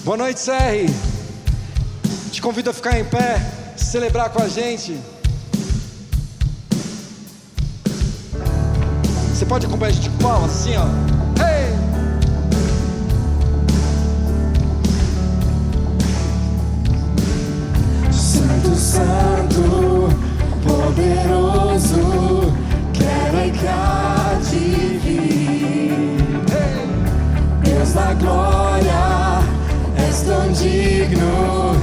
Boa noite, CR. Te convido a ficar em pé, celebrar com a gente. Você pode acompanhar a gente com palmas, assim, ó. Hey! Santo, Santo, poderoso, quero há de vir. Hey! Deus da glória, és tão digno,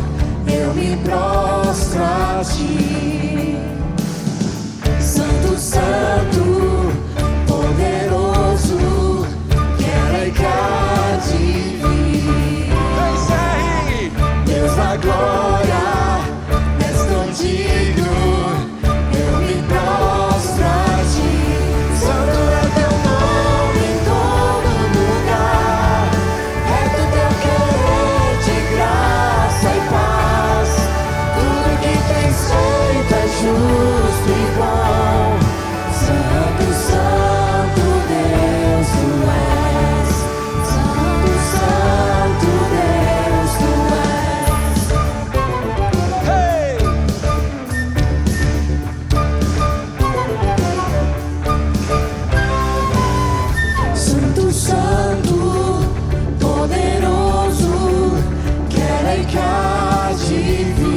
eu me prostro a ti. Santo, Santo, poderoso, quero há de vir. Hey, CR! Deus da glória, és tão digno, eu me prostro a ti. Santo é teu nome em todo lugar, reto teu querer de graça e paz. Tudo que tens feito é justo e bom. Santo, Santo Deus tu és. Santo, Santo Deus tu és. Hey! Santo, Santo, poderoso, quero que há de vir.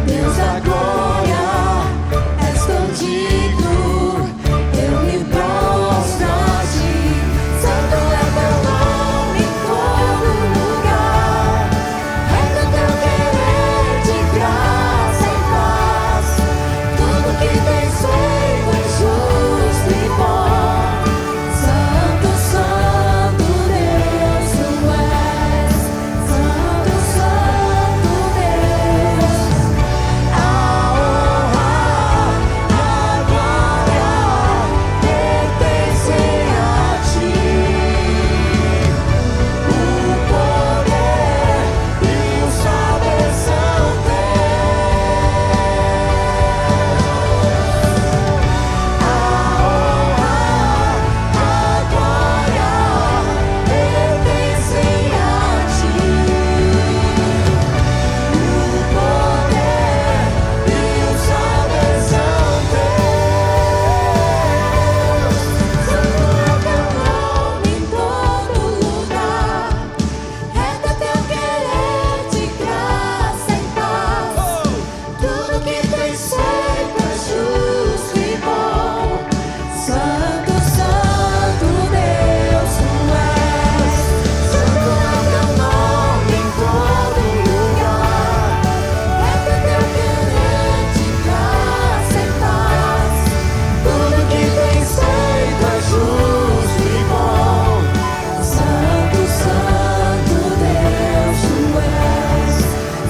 Deus da glória, és tão digno, eu me prostro a ti. Santo é teu nome em todo lugar, reto teu querer de graça e paz. Tudo que tens feito é justo e bom. Santo, Santo Deus tu és. Santo, Santo Deus. A honra, a glória pertencem a ti. O poder e o saber são teus. A honra, a glória pertencem a ti. O poder e o saber são teus. Santo é teu nome em todo lugar, reto é teu querer de graça e paz. Tudo que tens feito é justo e bom. Santo, Santo Deus tu és. Santo é teu nome em todo lugar, reto é teu querer de graça e paz. Tudo que tens feito é justo e bom. Santo, Santo Deus tu és.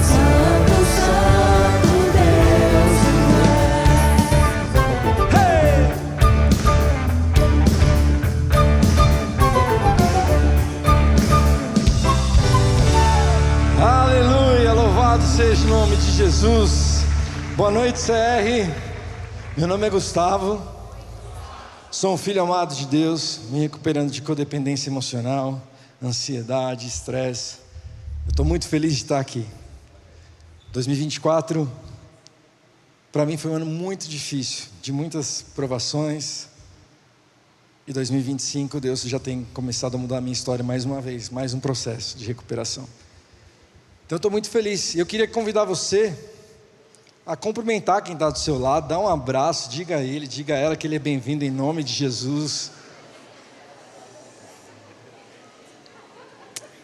Santo, Santo Deus tu és. Hey! Aleluia, louvado seja o nome de Jesus. Boa noite, CR. Meu nome é Gustavo. Sou um filho amado de Deus, me recuperando de codependência emocional, ansiedade, estresse. Eu estou muito feliz de estar aqui. 2024, para mim foi um ano muito difícil, de muitas provações. E 2025, Deus já tem começado a mudar a minha história mais uma vez, mais um processo de recuperação. Então eu estou muito feliz. E eu queria convidar você a cumprimentar quem está do seu lado, dar um abraço, diga a ele, diga a ela que ele é bem-vindo em nome de Jesus.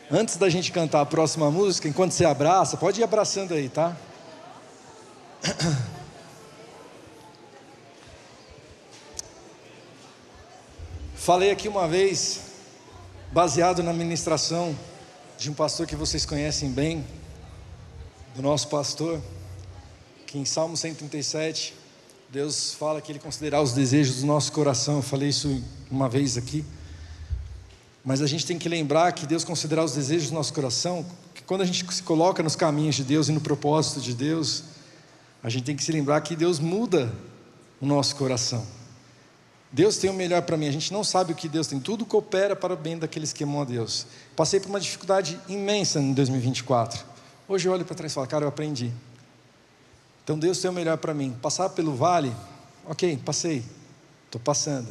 Antes da gente cantar a próxima música, enquanto você abraça, pode ir abraçando aí, tá? Falei aqui uma vez, baseado na ministração de um pastor que vocês conhecem bem, do nosso pastor, que em Salmo 137, Deus fala que Ele considerará os desejos do nosso coração. Eu falei isso uma vez aqui. Mas a gente tem que lembrar que Deus considerar os desejos do nosso coração, que quando a gente se coloca nos caminhos de Deus e no propósito de Deus, a gente tem que se lembrar que Deus muda o nosso coração. Deus tem o melhor para mim. A gente não sabe o que Deus tem. Tudo coopera para o bem daqueles que amam a Deus. Passei por uma dificuldade imensa em 2024. Hoje eu olho para trás e falo, cara, eu aprendi. Então Deus tem o melhor para mim. Passar pelo vale, ok, passei. Estou passando.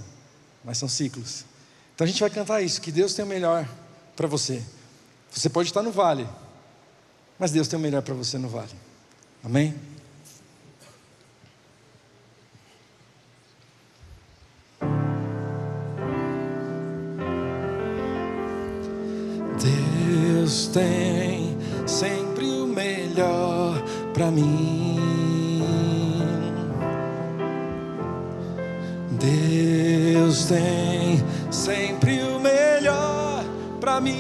Mas são ciclos. Então a gente vai cantar isso, que Deus tem o melhor para você. Você pode estar no vale, mas Deus tem o melhor para você no vale. Amém? Deus tem sempre o melhor para mim. Deus tem sempre o melhor para mim.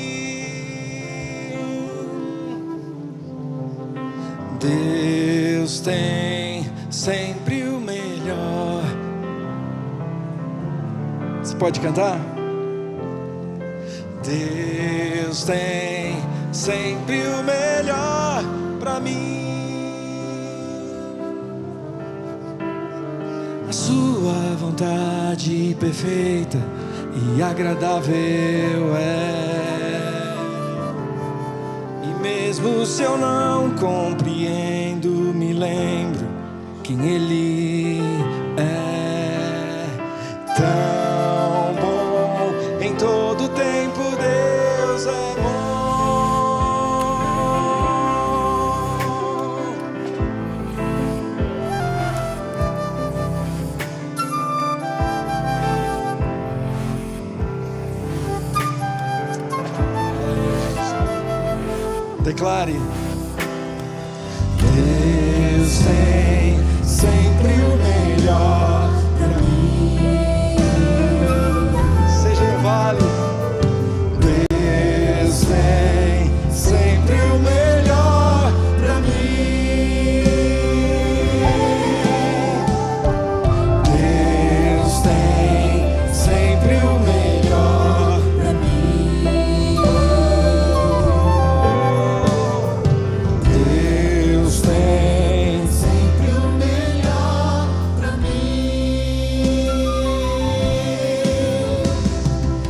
Deus tem sempre o melhor. Você pode cantar? Deus tem sempre o melhor para mim. A sua vontade perfeita e agradável é. E mesmo se eu não compreendo, me lembro quem Ele é. Tão bom, em todo tempo Deus é bom. Declare. Deus tem sempre o melhor para mim. Seja no vale. Deus tem sempre o melhor para mim. Deus tem sempre o melhor para mim. Deus tem sempre o melhor para mim.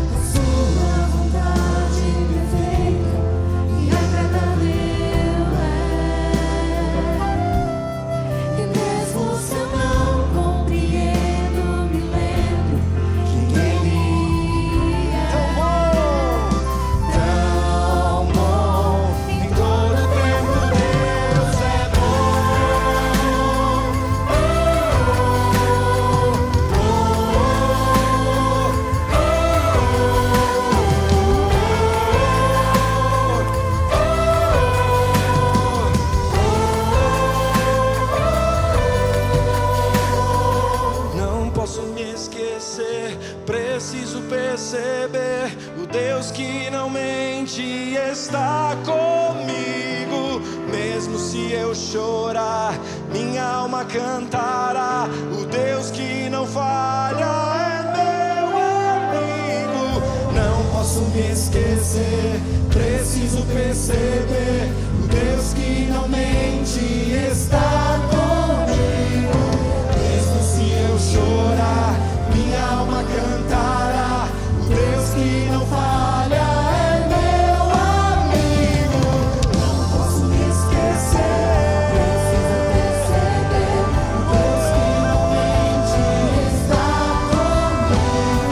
A sua vontade perfeita e agradável é. E mesmo se eu não compreendo, me lembro quem Ele é. Tão bom, em todo tempo Deus é bom. Não posso me esquecer, preciso perceber. O Deus que não mente está comigo. Mesmo se eu chorar, minha alma cantará. O Deus que não falha é meu amigo. Não posso me esquecer, preciso perceber. O Deus que não mente está comigo. Mesmo se eu chorar, minha alma cantará. O Deus que não falha é meu amigo. Não posso me esquecer, preciso perceber. O Deus que não mente está comigo.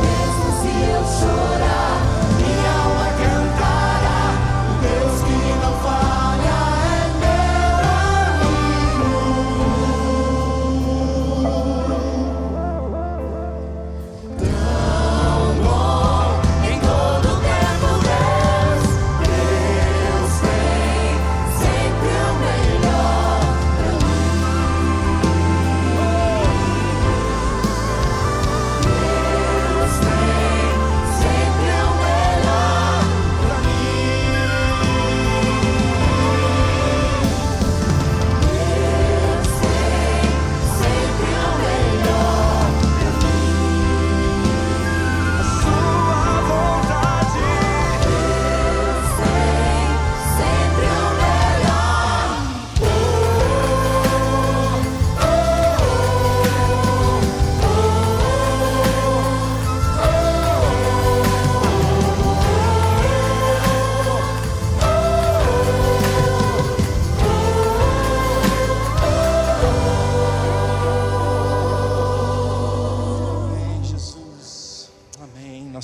Mesmo se eu chorar, Minha alma cantará. O Deus que não falha é meu amigo.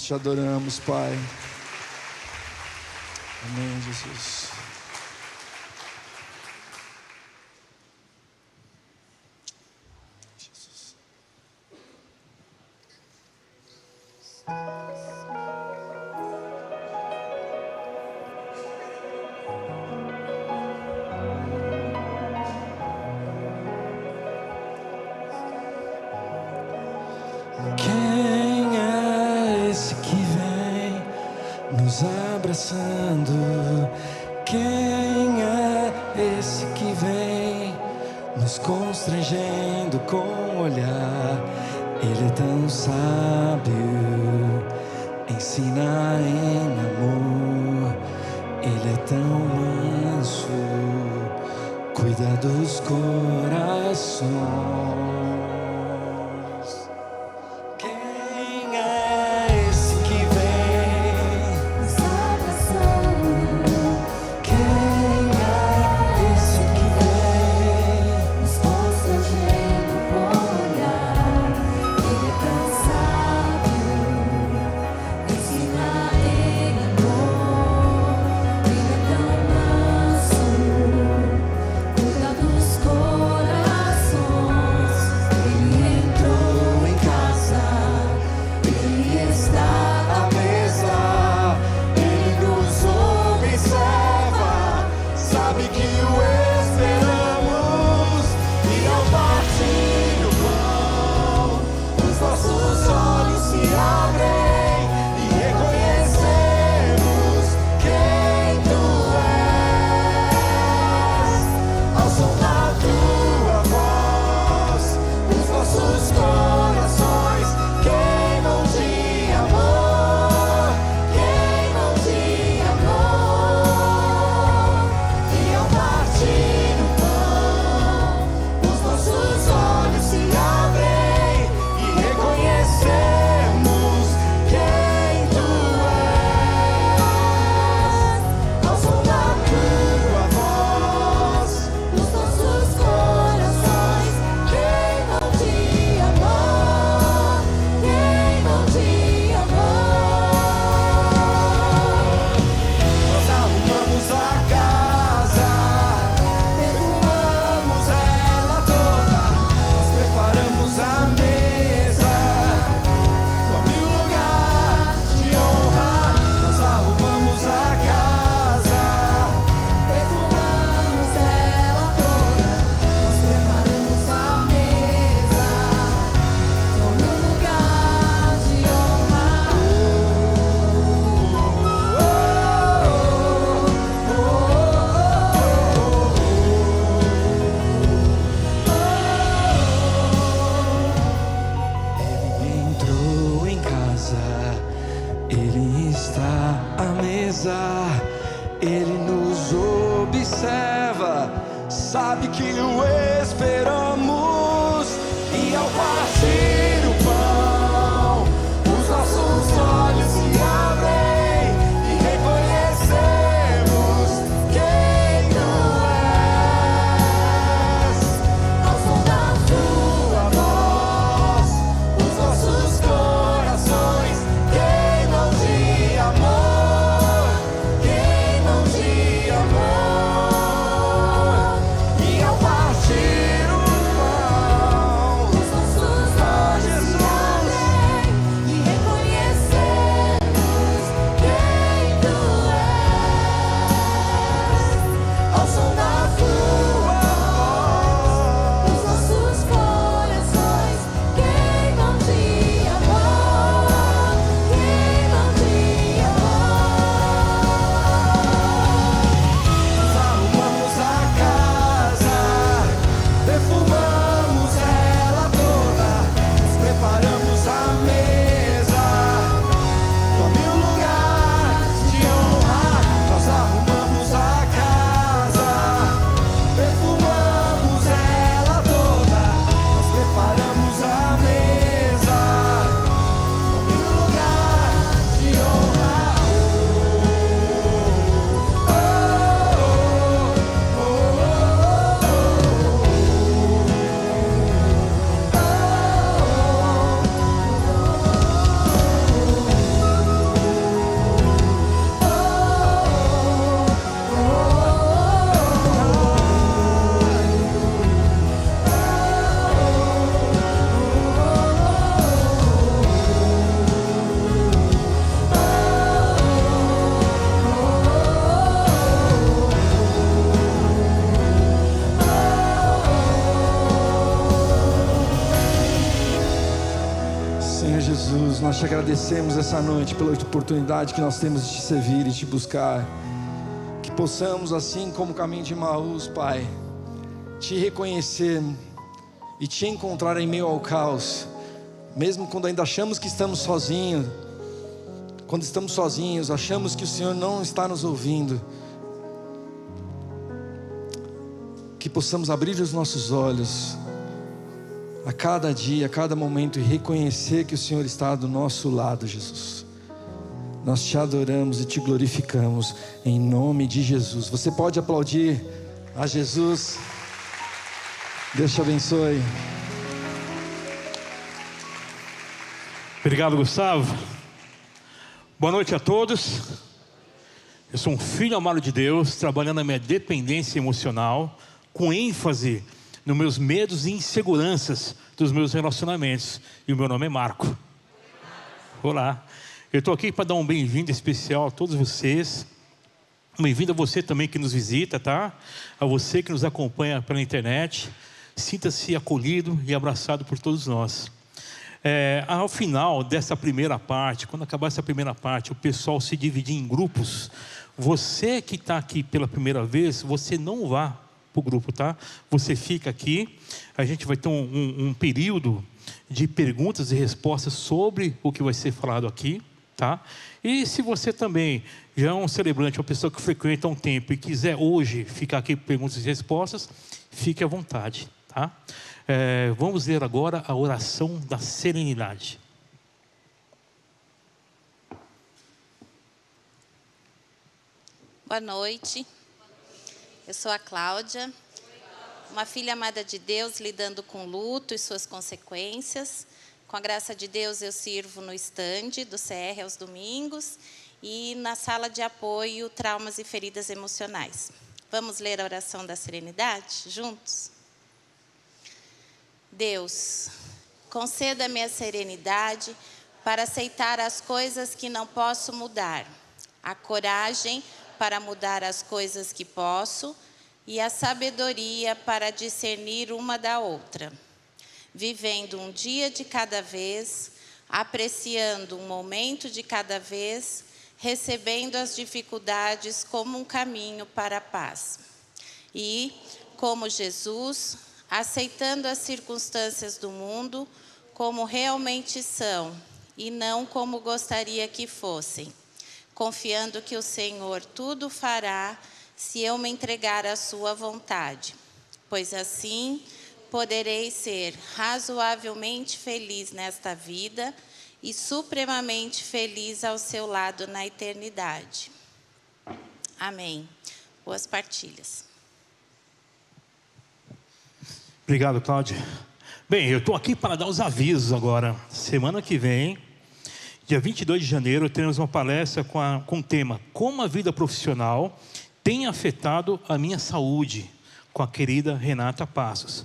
Nós te adoramos, Pai. Amém, Jesus. Jesus. Quem é esse que vem nos abraçando? Quem é esse que vem nos constrangendo com o olhar? Ele é tão sábio, ensina em amor. Ele é tão manso, cuida dos corações. Quem é esse que vem nos abraçando? Quem é esse que vem Nos constrangendo com o olhar. Ele é tão sábio, ensina em amor. Ele é tão manso, cuida dos corações. Ele entrou em casa, ele está à mesa, ele nos observa, sabe que o esperamos. E ao partir o pão, os nossos olhos se abrem e reconhecemos quem tu és. Ao som da tua voz, os nossos corações queimam de amor, queimam de amor. E ao partir o pão, os nossos olhos se abrem e reconhecemos quem tu és. Ao som da tua voz, os nossos corações queimam de amor, queimam de amor. Nós arrumamos a casa, perfumamos ela toda, nós preparamos a mesa, come um lugar de honra. Nós arrumamos a casa, perfumamos ela toda, nós preparamos a mesa, come um lugar de Ele entrou em casa, ele está à mesa, ele nos observa, sabe que o esperamos. E ao partir o pão, os nossos olhos se abrem e reconhecemos quem tu és. Ao som da tua voz, os nossos corações queimam de amor, queimam de amor. E ao partir o pão, os nossos te agradecemos essa noite pela oportunidade que nós temos de te servir e te buscar. Que possamos, assim como o caminho de Emaús, Pai, te reconhecer e te encontrar em meio ao caos, mesmo quando ainda achamos que estamos sozinhos. Quando estamos sozinhos, achamos que o Senhor não está nos ouvindo. Que possamos abrir os nossos olhos a cada dia, a cada momento, e reconhecer que o Senhor está do nosso lado, Jesus. Nós te adoramos e te glorificamos em nome de Jesus. Você pode aplaudir a Jesus. Deus te abençoe. Obrigado, Gustavo. Boa noite a todos. Eu sou um filho amado de Deus, trabalhando na minha dependência emocional, com ênfase nos meus medos e inseguranças dos meus relacionamentos. E o meu nome é Marco. Olá. Eu estou aqui para dar um bem-vindo especial a todos vocês. Bem-vindo a você também que nos visita, tá? A você que nos acompanha pela internet. Sinta-se acolhido e abraçado por todos nós. Ao final dessa primeira parte, quando acabar essa primeira parte, o pessoal se dividir em grupos. Você que está aqui pela primeira vez, você não vá para o grupo, tá? Você fica aqui. A gente vai ter um período de perguntas e respostas sobre o que vai ser falado aqui, tá? E se você também já é um celebrante, uma pessoa que frequenta há um tempo e quiser hoje ficar aqui com perguntas e respostas, fique à vontade, tá? Vamos ler agora a oração da serenidade. Boa noite. Eu sou a Cláudia, uma filha amada de Deus, lidando com luto e suas consequências. Com a graça de Deus, eu sirvo no estande do CR aos domingos e na sala de apoio traumas e feridas emocionais. Vamos ler a oração da serenidade juntos? Deus, conceda-me a serenidade para aceitar as coisas que não posso mudar, a coragem para mudar as coisas que posso e a sabedoria para discernir uma da outra, vivendo um dia de cada vez, apreciando um momento de cada vez, recebendo as dificuldades como um caminho para a paz. E, como Jesus, aceitando as circunstâncias do mundo como realmente são e não como gostaria que fossem, confiando que o Senhor tudo fará se eu me entregar à sua vontade, pois assim poderei ser razoavelmente feliz nesta vida e supremamente feliz ao seu lado na eternidade. Amém. Boas partilhas. Obrigado, Cláudia. Bem, eu estou aqui para dar os avisos agora. Semana que vem, dia 22 de janeiro, teremos uma palestra com o tema Como a vida profissional tem afetado a minha saúde, com a querida Renata Passos.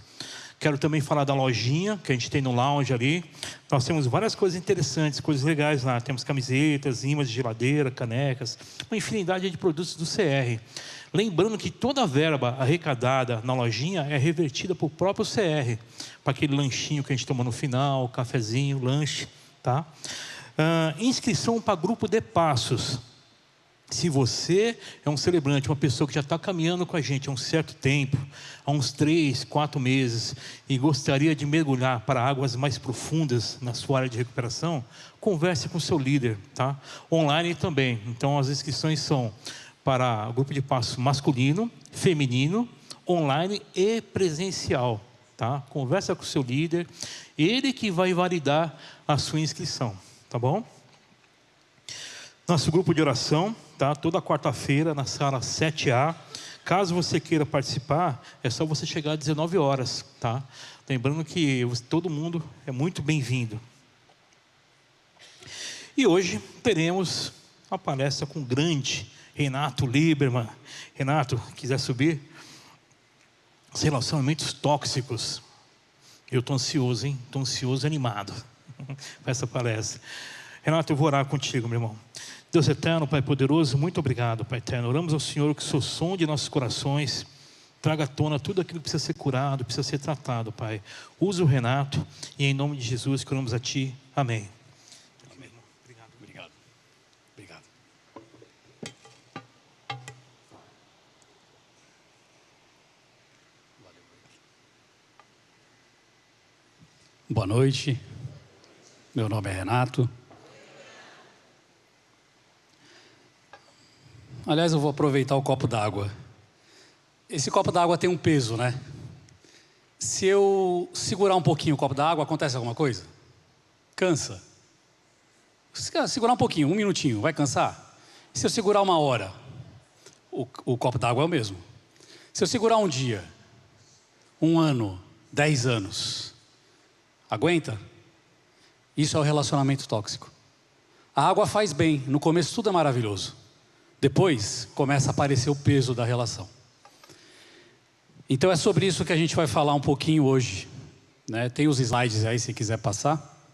Quero também falar da lojinha que a gente tem no lounge ali. Nós temos várias coisas interessantes, coisas legais lá. Temos camisetas, imãs de geladeira, canecas, uma infinidade de produtos do CR. Lembrando que toda a verba arrecadada na lojinha é revertida para o próprio CR, para aquele lanchinho que a gente toma no final, cafezinho, lanche, tá? Inscrição para grupo de passos. Se você é um celebrante, uma pessoa que já está caminhando com a gente há um certo tempo, há uns 3, 4 meses, e gostaria de mergulhar para águas mais profundas na sua área de recuperação, converse com o seu líder, tá? Online também. Então as inscrições são para grupo de passos masculino, feminino, online e presencial, tá? Conversa com o seu líder, ele que vai validar a sua inscrição, tá bom? Nosso grupo de oração, tá? Toda quarta-feira na sala 7A. Caso você queira participar, é só você chegar às 19 horas, tá? Lembrando que todo mundo é muito bem-vindo. E hoje teremos uma palestra com o grande Renato Lieberman. Renato, quiser subir? Os relacionamentos tóxicos. Eu estou ansioso, hein? Estou ansioso e animado para essa palestra. Renato, eu vou orar contigo, meu irmão. Deus eterno, Pai poderoso, muito obrigado, Pai eterno. Oramos ao Senhor que o Senhor sonde nossos corações, traga à tona tudo aquilo que precisa ser curado, precisa ser tratado, Pai. Usa o Renato e em nome de Jesus que oramos a Ti. Amém. Amém. Boa noite. Meu nome é Renato. Aliás, eu vou aproveitar o copo d'água. Esse copo d'água tem um peso, né? Se eu segurar um pouquinho o copo d'água, acontece alguma coisa? Cansa. Se segurar um pouquinho, 1 minutinho, vai cansar? Se eu segurar 1 hora, o copo d'água é o mesmo. Se eu segurar um dia, 1 ano, 10 anos, aguenta? Isso é o relacionamento tóxico. A água faz bem, no começo tudo é maravilhoso. Depois começa a aparecer o peso da relação. Então é sobre isso que a gente vai falar um pouquinho hoje, né? Tem os slides aí se quiser passar,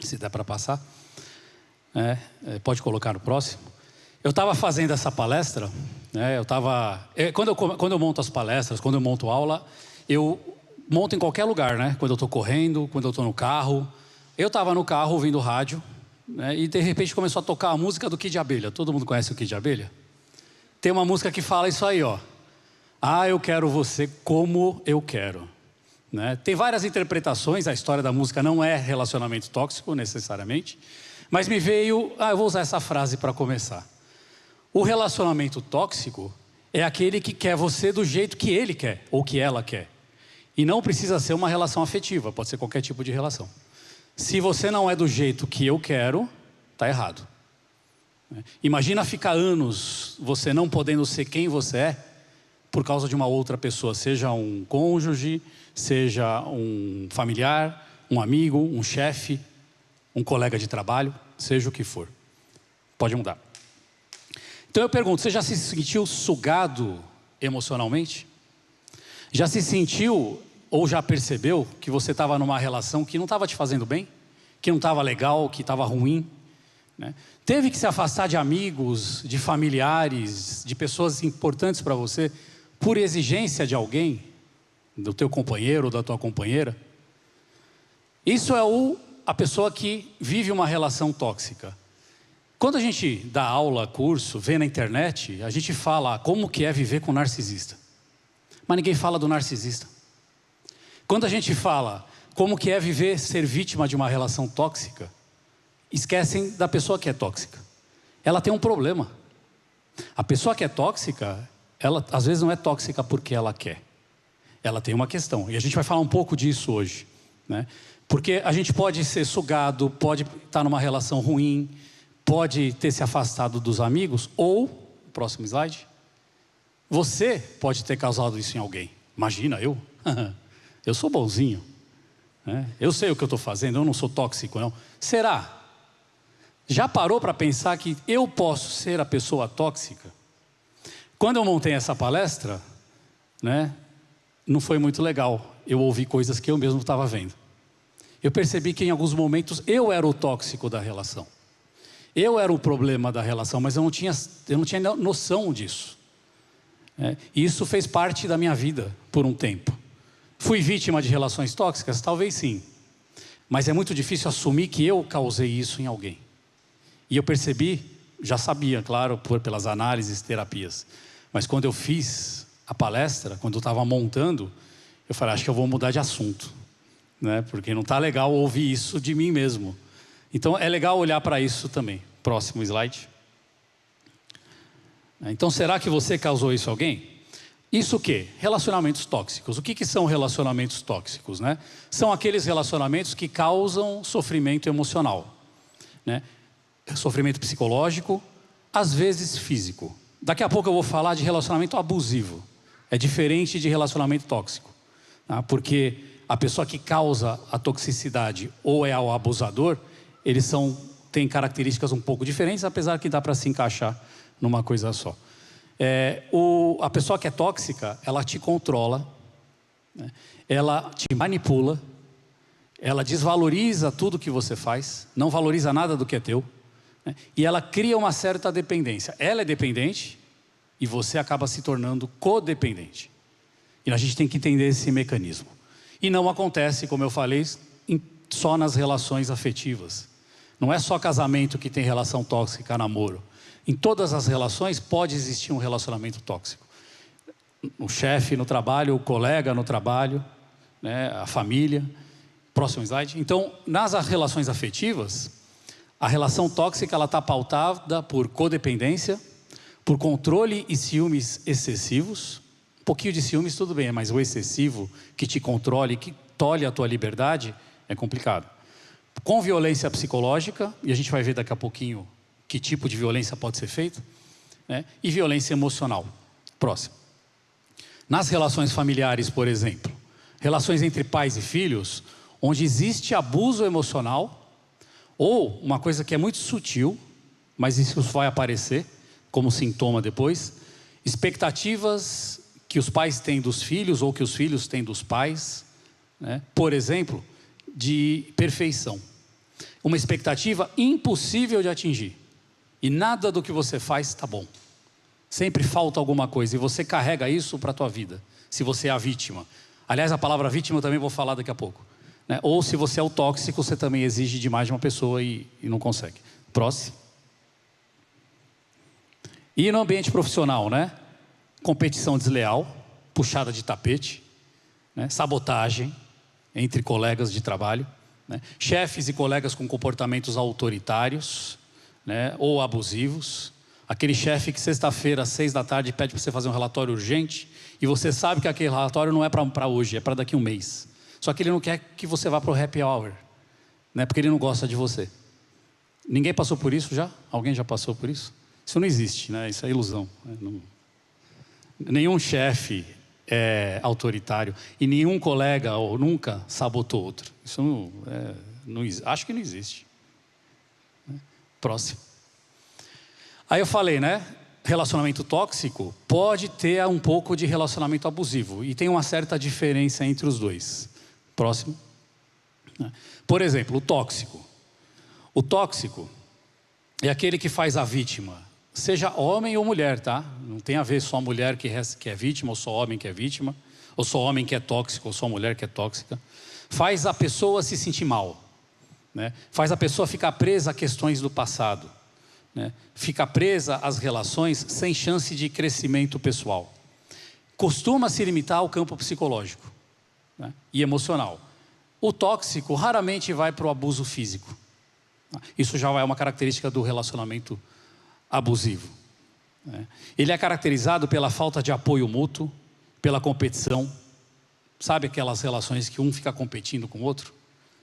se der para passar. Pode colocar no próximo. Eu estava fazendo essa palestra, né? Quando eu monto as palestras, quando eu monto aula, eu monto em qualquer lugar, né? Quando eu estou correndo, quando eu estou no carro. Eu estava no carro ouvindo rádio, né? E de repente começou a tocar a música do Kid de Abelha. Todo mundo conhece o Kid de Abelha? Tem uma música que fala isso aí, ó. Ah, eu quero você como eu quero, né? Tem várias interpretações, a história da música não é relacionamento tóxico necessariamente, mas me veio, eu vou usar essa frase para começar. O relacionamento tóxico é aquele que quer você do jeito que ele quer ou que ela quer. E não precisa ser uma relação afetiva, pode ser qualquer tipo de relação. Se você não é do jeito que eu quero, está errado. Imagina ficar anos você não podendo ser quem você é por causa de uma outra pessoa, seja um cônjuge, seja um familiar, um amigo, um chefe, um colega de trabalho, seja o que for. Pode mudar. Então eu pergunto, você já se sentiu sugado emocionalmente? Já se sentiu ou já percebeu que você estava numa relação que não estava te fazendo bem? Que não estava legal, que estava ruim? Né? Teve que se afastar de amigos, de familiares, de pessoas importantes para você, por exigência de alguém, do teu companheiro ou da tua companheira? Isso é a pessoa que vive uma relação tóxica. Quando a gente dá aula, curso, vê na internet, a gente fala como que é viver com um narcisista. Mas ninguém fala do narcisista. Quando a gente fala como que é viver, ser vítima de uma relação tóxica, esquecem da pessoa que é tóxica. Ela tem um problema. A pessoa que é tóxica, ela às vezes não é tóxica porque ela quer. Ela tem uma questão. E a gente vai falar um pouco disso hoje, né? Porque a gente pode ser sugado, pode estar numa relação ruim, pode ter se afastado dos amigos, ou, próximo slide, você pode ter causado isso em alguém. Imagina, eu sou bonzinho, né? Eu sei o que eu estou fazendo, eu não sou tóxico não. Será? Já parou para pensar que eu posso ser a pessoa tóxica? Quando eu montei essa palestra, né, não foi muito legal. Eu ouvi coisas que eu mesmo estava vendo. Eu percebi que em alguns momentos eu era o tóxico da relação. Eu era o problema da relação, mas eu não tinha noção disso. E isso fez parte da minha vida por um tempo. Fui vítima de relações tóxicas? Talvez sim. Mas é muito difícil assumir que eu causei isso em alguém. E eu percebi, já sabia, claro, pelas análises, terapias. Mas quando eu fiz a palestra, quando eu estava montando, eu falei, acho que eu vou mudar de assunto, né? Porque não está legal ouvir isso de mim mesmo. Então é legal olhar para isso também. Próximo slide. Então será que você causou isso a alguém? Isso o quê? Relacionamentos tóxicos. O que são relacionamentos tóxicos, né? São aqueles relacionamentos que causam sofrimento emocional, né? Sofrimento psicológico, às vezes físico. Daqui a pouco eu vou falar de relacionamento abusivo. É diferente de relacionamento tóxico, tá? Porque a pessoa que causa a toxicidade ou é o abusador, eles têm características um pouco diferentes, apesar que dá para se encaixar numa coisa só. A pessoa que é tóxica, ela te controla, né? Ela te manipula, ela desvaloriza tudo que você faz, não valoriza nada do que é teu, né? E ela cria uma certa dependência. Ela é dependente e você acaba se tornando codependente. E a gente tem que entender esse mecanismo. E não acontece, como eu falei, só nas relações afetivas. Não é só casamento que tem relação tóxica, namoro. Em todas as relações pode existir um relacionamento tóxico. O chefe no trabalho, o colega no trabalho, né, a família. Próximo slide. Então, nas relações afetivas, a relação tóxica ela está pautada por codependência, por controle e ciúmes excessivos. Um pouquinho de ciúmes tudo bem, mas o excessivo que te controle, que tolhe a tua liberdade, é complicado. Com violência psicológica, e a gente vai ver daqui a pouquinho que tipo de violência pode ser feita, né? E violência emocional. Próximo. Nas relações familiares, por exemplo, relações entre pais e filhos, onde existe abuso emocional, ou uma coisa que é muito sutil, mas isso vai aparecer como sintoma depois, expectativas que os pais têm dos filhos ou que os filhos têm dos pais, né? Por exemplo, de perfeição. Uma expectativa impossível de atingir. E nada do que você faz está bom. Sempre falta alguma coisa e você carrega isso para a tua vida, se você é a vítima. Aliás, a palavra vítima eu também vou falar daqui a pouco, né? Ou se você é o tóxico, você também exige demais de uma pessoa e não consegue. Próximo. E no ambiente profissional, né? Competição desleal, puxada de tapete, né? Sabotagem entre colegas de trabalho, né? Chefes e colegas com comportamentos autoritários, né? Ou abusivos. Aquele chefe que sexta-feira às 6 da tarde pede para você fazer um relatório urgente e você sabe que aquele relatório não é para hoje, é para daqui a um mês. Só que ele não quer que você vá para o happy hour, né? Porque ele não gosta de você. Ninguém passou por isso já? Alguém já passou por isso? Isso não existe, né? Isso é ilusão. Nenhum chefe é autoritário e nenhum colega ou nunca sabotou outro. Isso acho que não existe. Próximo. Aí eu falei, né? Relacionamento tóxico pode ter um pouco de relacionamento abusivo e tem uma certa diferença entre os dois. Próximo. Por exemplo, o tóxico. O tóxico é aquele que faz a vítima, seja homem ou mulher, tá? Não tem a ver só mulher que é vítima, ou só homem que é vítima, ou só homem que é tóxico, ou só mulher que é tóxica. Faz a pessoa se sentir mal, né? Faz a pessoa ficar presa a questões do passado, né? Fica presa às relações sem chance de crescimento pessoal. Costuma se limitar ao campo psicológico, né? E emocional. O tóxico raramente vai para o abuso físico. Isso já é uma característica do relacionamento abusivo, né? Ele é caracterizado pela falta de apoio mútuo, pela competição. Sabe aquelas relações que um fica competindo com o outro?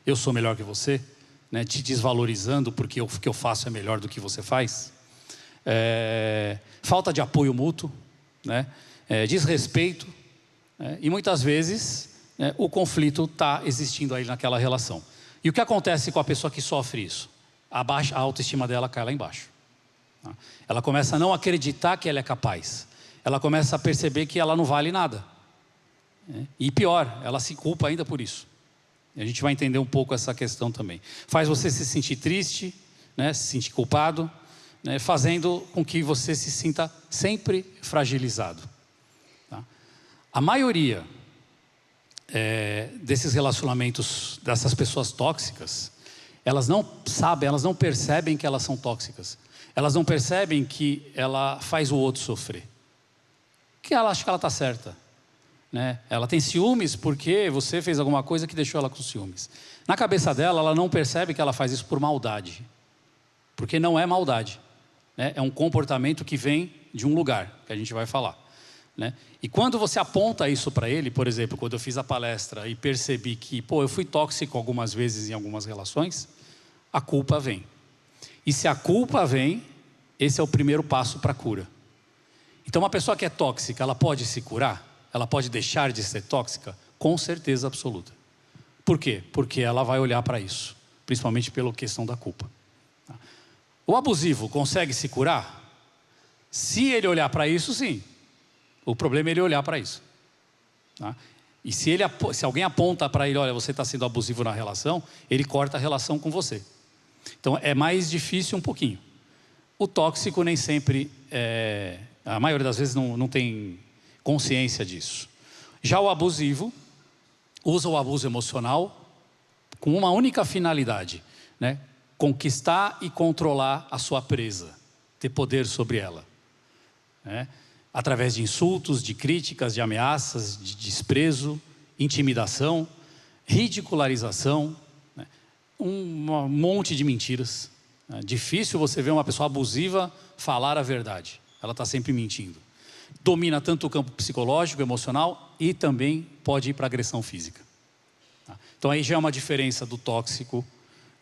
Eu sou melhor que você, né? Te desvalorizando porque o que eu faço é melhor do que você faz. Falta de apoio mútuo, né? Desrespeito, né? E muitas vezes, né, o conflito está existindo aí naquela relação. E o que acontece com a pessoa que sofre isso? A autoestima dela cai lá embaixo. Ela começa a não acreditar que ela é capaz. Ela começa a perceber que ela não vale nada. E pior, ela se culpa ainda por isso. E a gente vai entender um pouco essa questão também. Faz você se sentir triste, né, se sentir culpado, né, fazendo com que você se sinta sempre fragilizado. Tá? A maioria desses relacionamentos, dessas pessoas tóxicas, elas não sabem, elas não percebem que elas são tóxicas. Elas não percebem que ela faz o outro sofrer. Que ela acha que ela está certa, né? Ela tem ciúmes porque você fez alguma coisa que deixou ela com ciúmes. Na cabeça dela, ela não percebe que ela faz isso por maldade. Porque não é maldade, né? É um comportamento que vem de um lugar, que a gente vai falar, né? E quando você aponta isso para ele, por exemplo, quando eu fiz a palestra e percebi que, eu fui tóxico algumas vezes em algumas relações, a culpa vem. E se a culpa vem, esse é o primeiro passo para a cura. Então uma pessoa que é tóxica, ela pode se curar? Ela pode deixar de ser tóxica? Com certeza absoluta. Por quê? Porque ela vai olhar para isso, principalmente pela questão da culpa. O abusivo consegue se curar? Se ele olhar para isso, sim. O problema é ele olhar para isso. Tá? E se alguém aponta para ele, olha, você está sendo abusivo na relação, ele corta a relação com você. Então é mais difícil um pouquinho. O tóxico nem sempre, a maioria das vezes não tem consciência disso. Já o abusivo usa o abuso emocional com uma única finalidade, né? Conquistar e controlar a sua presa, ter poder sobre ela, né? Através de insultos, de críticas, de ameaças, de desprezo, intimidação, ridicularização, né? Um monte de mentiras. É difícil você ver uma pessoa abusiva falar a verdade. Ela está sempre mentindo. Domina tanto o campo psicológico, emocional e também pode ir para agressão física. Então aí já é uma diferença do tóxico,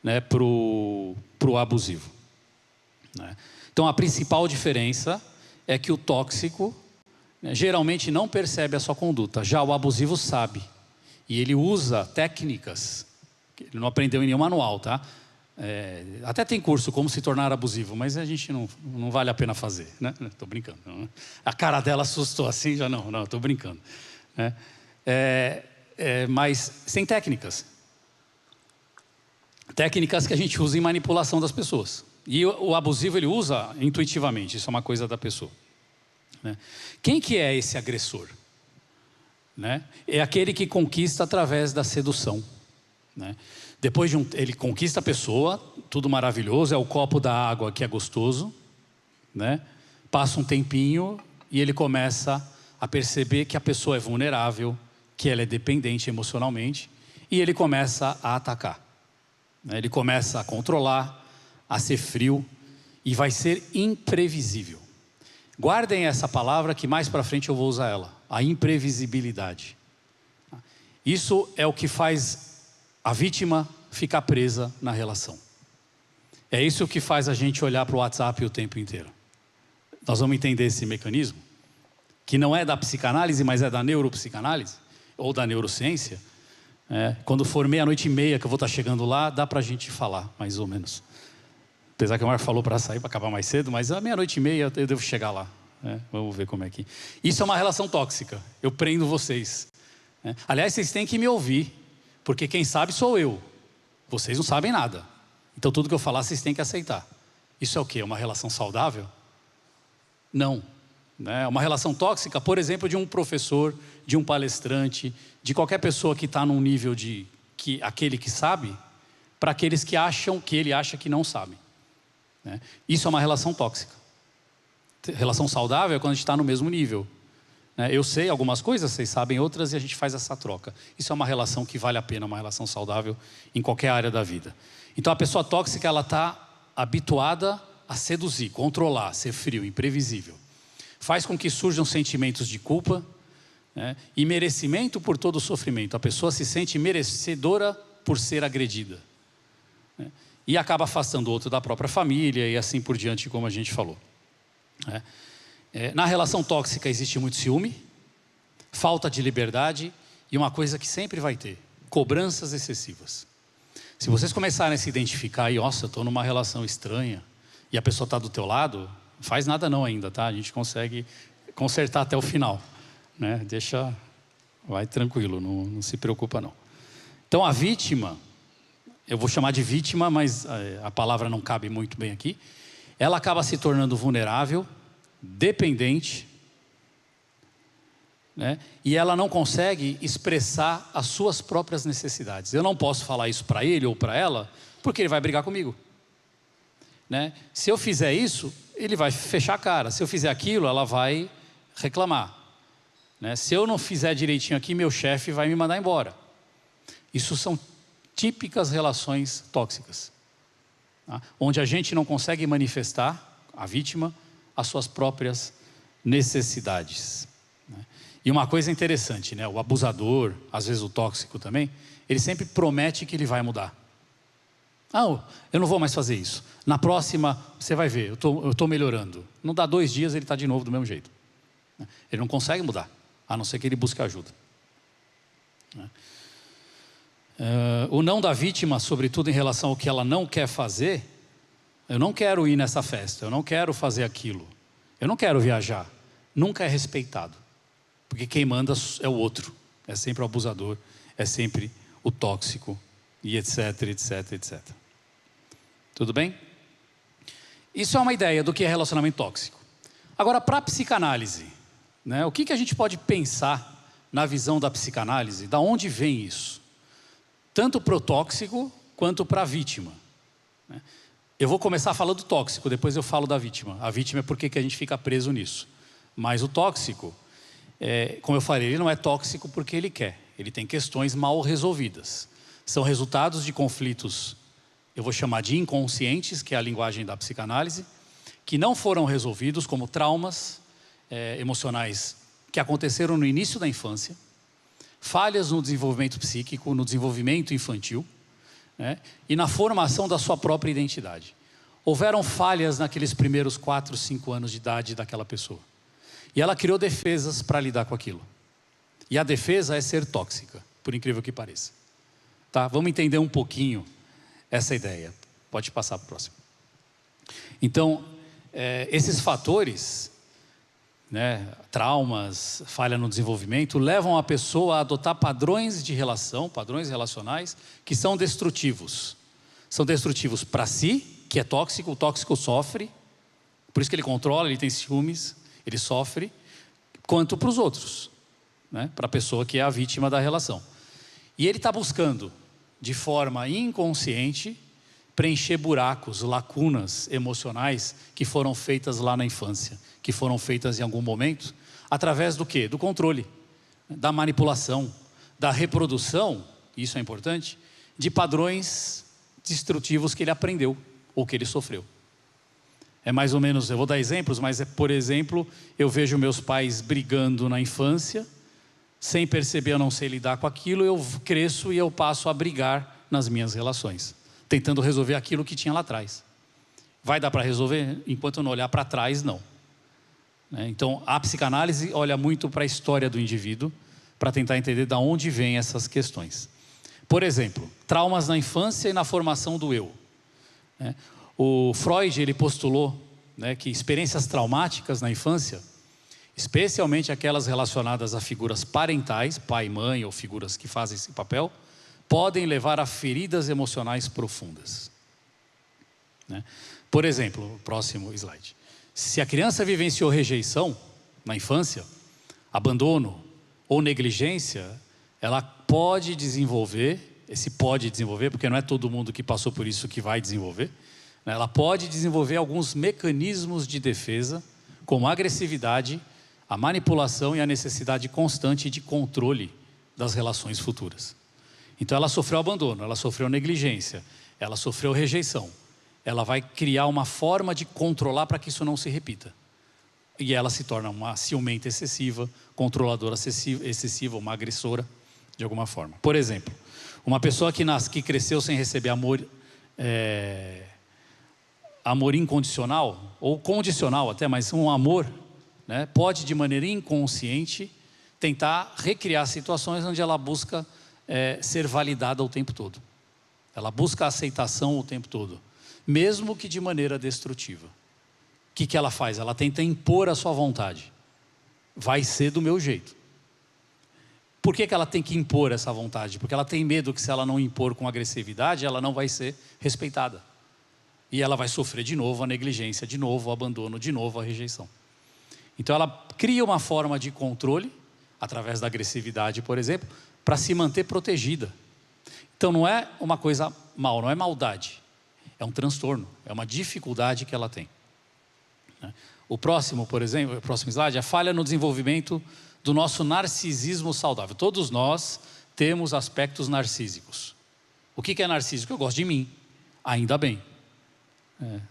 né, pro abusivo, né? Então a principal diferença é que o tóxico, né, geralmente não percebe a sua conduta. Já o abusivo sabe. E ele usa técnicas que ele não aprendeu em nenhum manual, tá? Até tem curso como se tornar abusivo, mas a gente não vale a pena fazer, né? Estou brincando. Não. A cara dela assustou assim, já não, estou brincando, né? Mas sem técnicas. Técnicas que a gente usa em manipulação das pessoas. E o abusivo ele usa intuitivamente, isso é uma coisa da pessoa, né? Quem que é esse agressor? Né? É aquele que conquista através da sedução, né? Depois ele conquista a pessoa, tudo maravilhoso, é o copo da água que é gostoso, né? Passa um tempinho e ele começa a perceber que a pessoa é vulnerável, que ela é dependente emocionalmente, e ele começa a atacar, né? Ele começa a controlar, a ser frio, e vai ser imprevisível. Guardem essa palavra que mais para frente eu vou usar ela, a imprevisibilidade. Isso é o que faz a vítima ficar presa na relação. É isso que faz a gente olhar para o WhatsApp o tempo inteiro. Nós vamos entender esse mecanismo, que não é da psicanálise, mas é da neuropsicanálise, ou da neurociência. Quando for 00:30 que eu vou estar chegando lá, dá para a gente falar, mais ou menos. Apesar que o Marco falou para sair, para acabar mais cedo, mas à 00:30 eu devo chegar lá. Vamos ver como é que... Isso é uma relação tóxica, eu prendo vocês. Aliás, vocês têm que me ouvir, porque quem sabe sou eu. Vocês não sabem nada. Então tudo que eu falar, vocês têm que aceitar. Isso é o quê? Uma relação saudável? Não. É uma relação tóxica, por exemplo, de um professor, de um palestrante, de qualquer pessoa que está num nível de aquele que sabe, para aqueles que ele acha que não sabem. Isso é uma relação tóxica. Relação saudável é quando a gente está no mesmo nível. Eu sei algumas coisas, vocês sabem outras, e a gente faz essa troca. Isso é uma relação que vale a pena, uma relação saudável em qualquer área da vida. Então a pessoa tóxica, ela está habituada a seduzir, controlar, ser frio, imprevisível. Faz com que surjam sentimentos de culpa, né, e merecimento por todo o sofrimento. A pessoa se sente merecedora por ser agredida, né, e acaba afastando o outro da própria família e assim por diante, como a gente falou. Na relação tóxica existe muito ciúme, falta de liberdade e uma coisa que sempre vai ter: cobranças excessivas. Se vocês começarem a se identificar e, nossa, eu estou numa relação estranha e a pessoa está do teu lado, não faz nada não ainda, tá? A gente consegue consertar até o final, né? Vai tranquilo, não se preocupa não. Então a vítima, eu vou chamar de vítima, mas a palavra não cabe muito bem aqui. Ela acaba se tornando vulnerável, dependente, né? E ela não consegue expressar as suas próprias necessidades. Eu não posso falar isso para ele ou para ela, porque ele vai brigar comigo, né? Se eu fizer isso, ele vai fechar a cara. Se eu fizer aquilo, ela vai reclamar, né? Se eu não fizer direitinho aqui, meu chefe vai me mandar embora. Isso são típicas relações tóxicas, tá? Onde a gente não consegue manifestar, a vítima, as suas próprias necessidades, né? E uma coisa interessante, né? O abusador, às vezes o tóxico também, ele sempre promete que ele vai mudar. Eu não vou mais fazer isso. Na próxima, você vai ver, eu estou melhorando. Não dá 2 dias, ele está de novo do mesmo jeito. Ele não consegue mudar, a não ser que ele busque ajuda. O não da vítima, sobretudo em relação ao que ela não quer fazer: eu não quero ir nessa festa, eu não quero fazer aquilo, eu não quero viajar, nunca é respeitado. Porque quem manda é o outro, é sempre o abusador, é sempre o tóxico, e etc, etc, etc. Tudo bem? Isso é uma ideia do que é relacionamento tóxico. Agora, para a psicanálise, né, o que a gente pode pensar na visão da psicanálise? Da onde vem isso? Tanto para o tóxico quanto para a vítima, né? Eu vou começar falando do tóxico, depois eu falo da vítima. A vítima é porque que a gente fica preso nisso. Mas o tóxico, como eu falei, ele não é tóxico porque ele quer. Ele tem questões mal resolvidas. São resultados de conflitos, eu vou chamar de inconscientes, que é a linguagem da psicanálise, que não foram resolvidos, como traumas emocionais que aconteceram no início da infância, falhas no desenvolvimento psíquico, no desenvolvimento infantil, né, e na formação da sua própria identidade. Houveram falhas naqueles primeiros 4, 5 anos de idade daquela pessoa. E ela criou defesas para lidar com aquilo. E a defesa é ser tóxica, por incrível que pareça. Tá? Vamos entender um pouquinho essa ideia. Pode passar para o próximo. Então, esses fatores, né, traumas, falha no desenvolvimento, levam a pessoa a adotar padrões de relação, padrões relacionais, que são destrutivos. São destrutivos para si, que é tóxico, o tóxico sofre, por isso que ele controla, ele tem ciúmes, ele sofre, quanto para os outros, né, para a pessoa que é a vítima da relação. E ele está buscando, de forma inconsciente, preencher buracos, lacunas emocionais que foram feitas lá na infância, que foram feitas em algum momento, através do quê? Do controle, da manipulação, da reprodução, isso é importante, de padrões destrutivos que ele aprendeu ou que ele sofreu. É mais ou menos, eu vou dar exemplos, mas por exemplo, eu vejo meus pais brigando na infância, sem perceber, eu não sei lidar com aquilo, eu cresço e eu passo a brigar nas minhas relações, tentando resolver aquilo que tinha lá atrás. Vai dar para resolver? Enquanto eu não olhar para trás, não. Então, a psicanálise olha muito para a história do indivíduo, para tentar entender de onde vêm essas questões. Por exemplo, traumas na infância e na formação do eu. O Freud, ele postulou, né, que experiências traumáticas na infância, especialmente aquelas relacionadas a figuras parentais, pai e mãe, ou figuras que fazem esse papel, podem levar a feridas emocionais profundas. Por exemplo, próximo slide. Se a criança vivenciou rejeição na infância, abandono ou negligência, ela pode desenvolver, porque não é todo mundo que passou por isso que vai desenvolver, né? Ela pode desenvolver alguns mecanismos de defesa, como a agressividade, a manipulação e a necessidade constante de controle das relações futuras. Então ela sofreu abandono, ela sofreu negligência, ela sofreu rejeição. Ela vai criar uma forma de controlar para que isso não se repita. E ela se torna uma ciumenta excessiva, controladora excessiva, uma agressora, de alguma forma. Por exemplo, uma pessoa que cresceu sem receber amor incondicional, ou condicional até, mas um amor, né, pode de maneira inconsciente tentar recriar situações onde ela busca ser validada o tempo todo. Ela busca a aceitação o tempo todo, mesmo que de maneira destrutiva. O que ela faz? Ela tenta impor a sua vontade. Vai ser do meu jeito. Por que ela tem que impor essa vontade? Porque ela tem medo que se ela não impor com agressividade, ela não vai ser respeitada. E ela vai sofrer de novo a negligência, de novo o abandono, de novo a rejeição. Então ela cria uma forma de controle, através da agressividade, por exemplo, para se manter protegida. Então não é uma coisa mal, não é maldade. É um transtorno, é uma dificuldade que ela tem. O próximo, por exemplo, o próximo slide, é a falha no desenvolvimento do nosso narcisismo saudável. Todos nós temos aspectos narcísicos. O que é narcísico? Eu gosto de mim, ainda bem.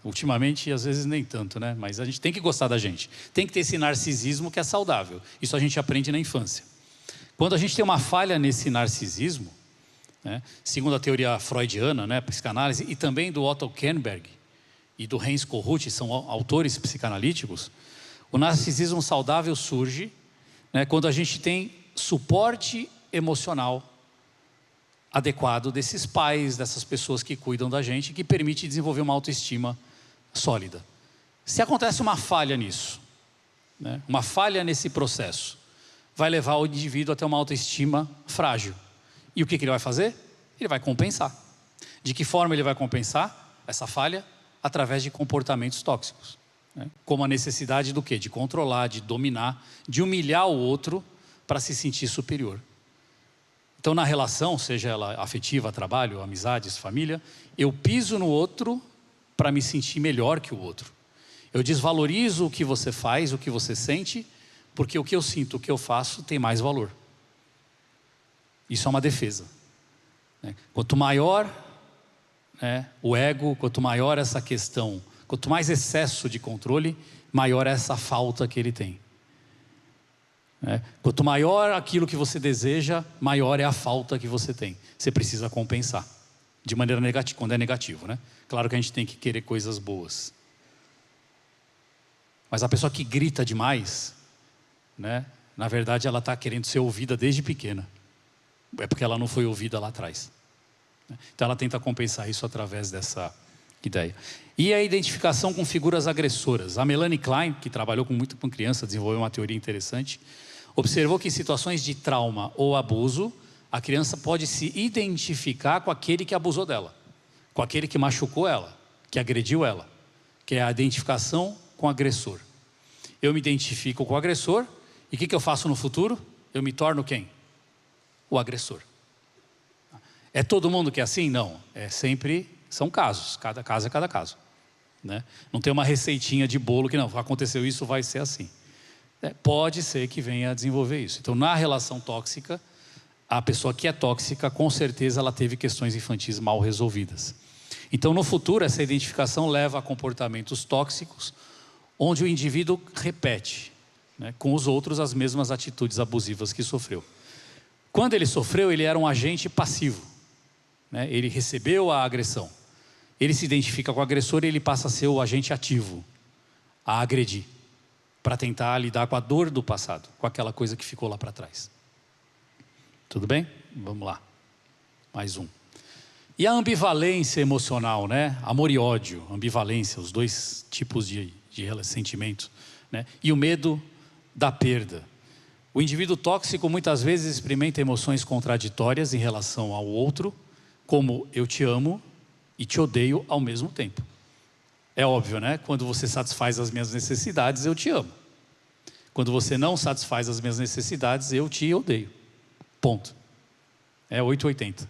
Ultimamente, às vezes nem tanto, né? Mas a gente tem que gostar da gente. Tem que ter esse narcisismo que é saudável. Isso a gente aprende na infância. Quando a gente tem uma falha nesse narcisismo, né, segundo a teoria freudiana, né, psicanálise, e também do Otto Kernberg e do Heinz Kohut, são autores psicanalíticos, o narcisismo saudável surge, né, quando a gente tem suporte emocional adequado desses pais, dessas pessoas que cuidam da gente, que permite desenvolver uma autoestima sólida. Se acontece uma falha nisso, né, uma falha nesse processo, vai levar o indivíduo a ter uma autoestima frágil. E o que ele vai fazer? Ele vai compensar. De que forma ele vai compensar essa falha? Através de comportamentos tóxicos, né? Como a necessidade do quê? De controlar, de dominar, de humilhar o outro para se sentir superior. Então na relação, seja ela afetiva, trabalho, amizades, família, eu piso no outro para me sentir melhor que o outro. Eu desvalorizo o que você faz, o que você sente, porque o que eu sinto, o que eu faço tem mais valor. Isso é uma defesa, né? Quanto maior, né, o ego, quanto maior essa questão, quanto mais excesso de controle, maior é essa falta que ele tem, né? Quanto maior aquilo que você deseja, maior é a falta que você tem. Você precisa compensar de maneira negativa, quando é negativo, né? Claro que a gente tem que querer coisas boas. Mas a pessoa que grita demais, né, na verdade ela está querendo ser ouvida desde pequena. É porque ela não foi ouvida lá atrás. Então ela tenta compensar isso através dessa ideia. E a identificação com figuras agressoras. A Melanie Klein, que trabalhou muito com criança, desenvolveu uma teoria interessante, observou que em situações de trauma ou abuso, a criança pode se identificar com aquele que abusou dela, com aquele que machucou ela, que agrediu ela, que é a identificação com o agressor. Eu me identifico com o agressor, e o que eu faço no futuro? Eu me torno quem? O agressor. É todo mundo que é assim? Não. É sempre, são casos, cada caso é cada caso, né? Não tem uma receitinha de bolo que não, aconteceu isso, vai ser assim. Pode ser que venha a desenvolver isso. Então, na relação tóxica, a pessoa que é tóxica, com certeza ela teve questões infantis mal resolvidas. Então, no futuro, essa identificação leva a comportamentos tóxicos, onde o indivíduo repete, né, com os outros as mesmas atitudes abusivas que sofreu. Quando ele sofreu, ele era um agente passivo, né? Ele recebeu a agressão. Ele se identifica com o agressor e ele passa a ser o agente ativo, a agredir, para tentar lidar com a dor do passado, com aquela coisa que ficou lá para trás. Tudo bem? Vamos lá. Mais um. E a ambivalência emocional, né? Amor e ódio, ambivalência, os dois tipos de sentimento, né? E o medo da perda. O indivíduo tóxico muitas vezes experimenta emoções contraditórias em relação ao outro, como eu te amo e te odeio ao mesmo tempo. É óbvio, né? Quando você satisfaz as minhas necessidades, eu te amo. Quando você não satisfaz as minhas necessidades, eu te odeio. Ponto. É 880.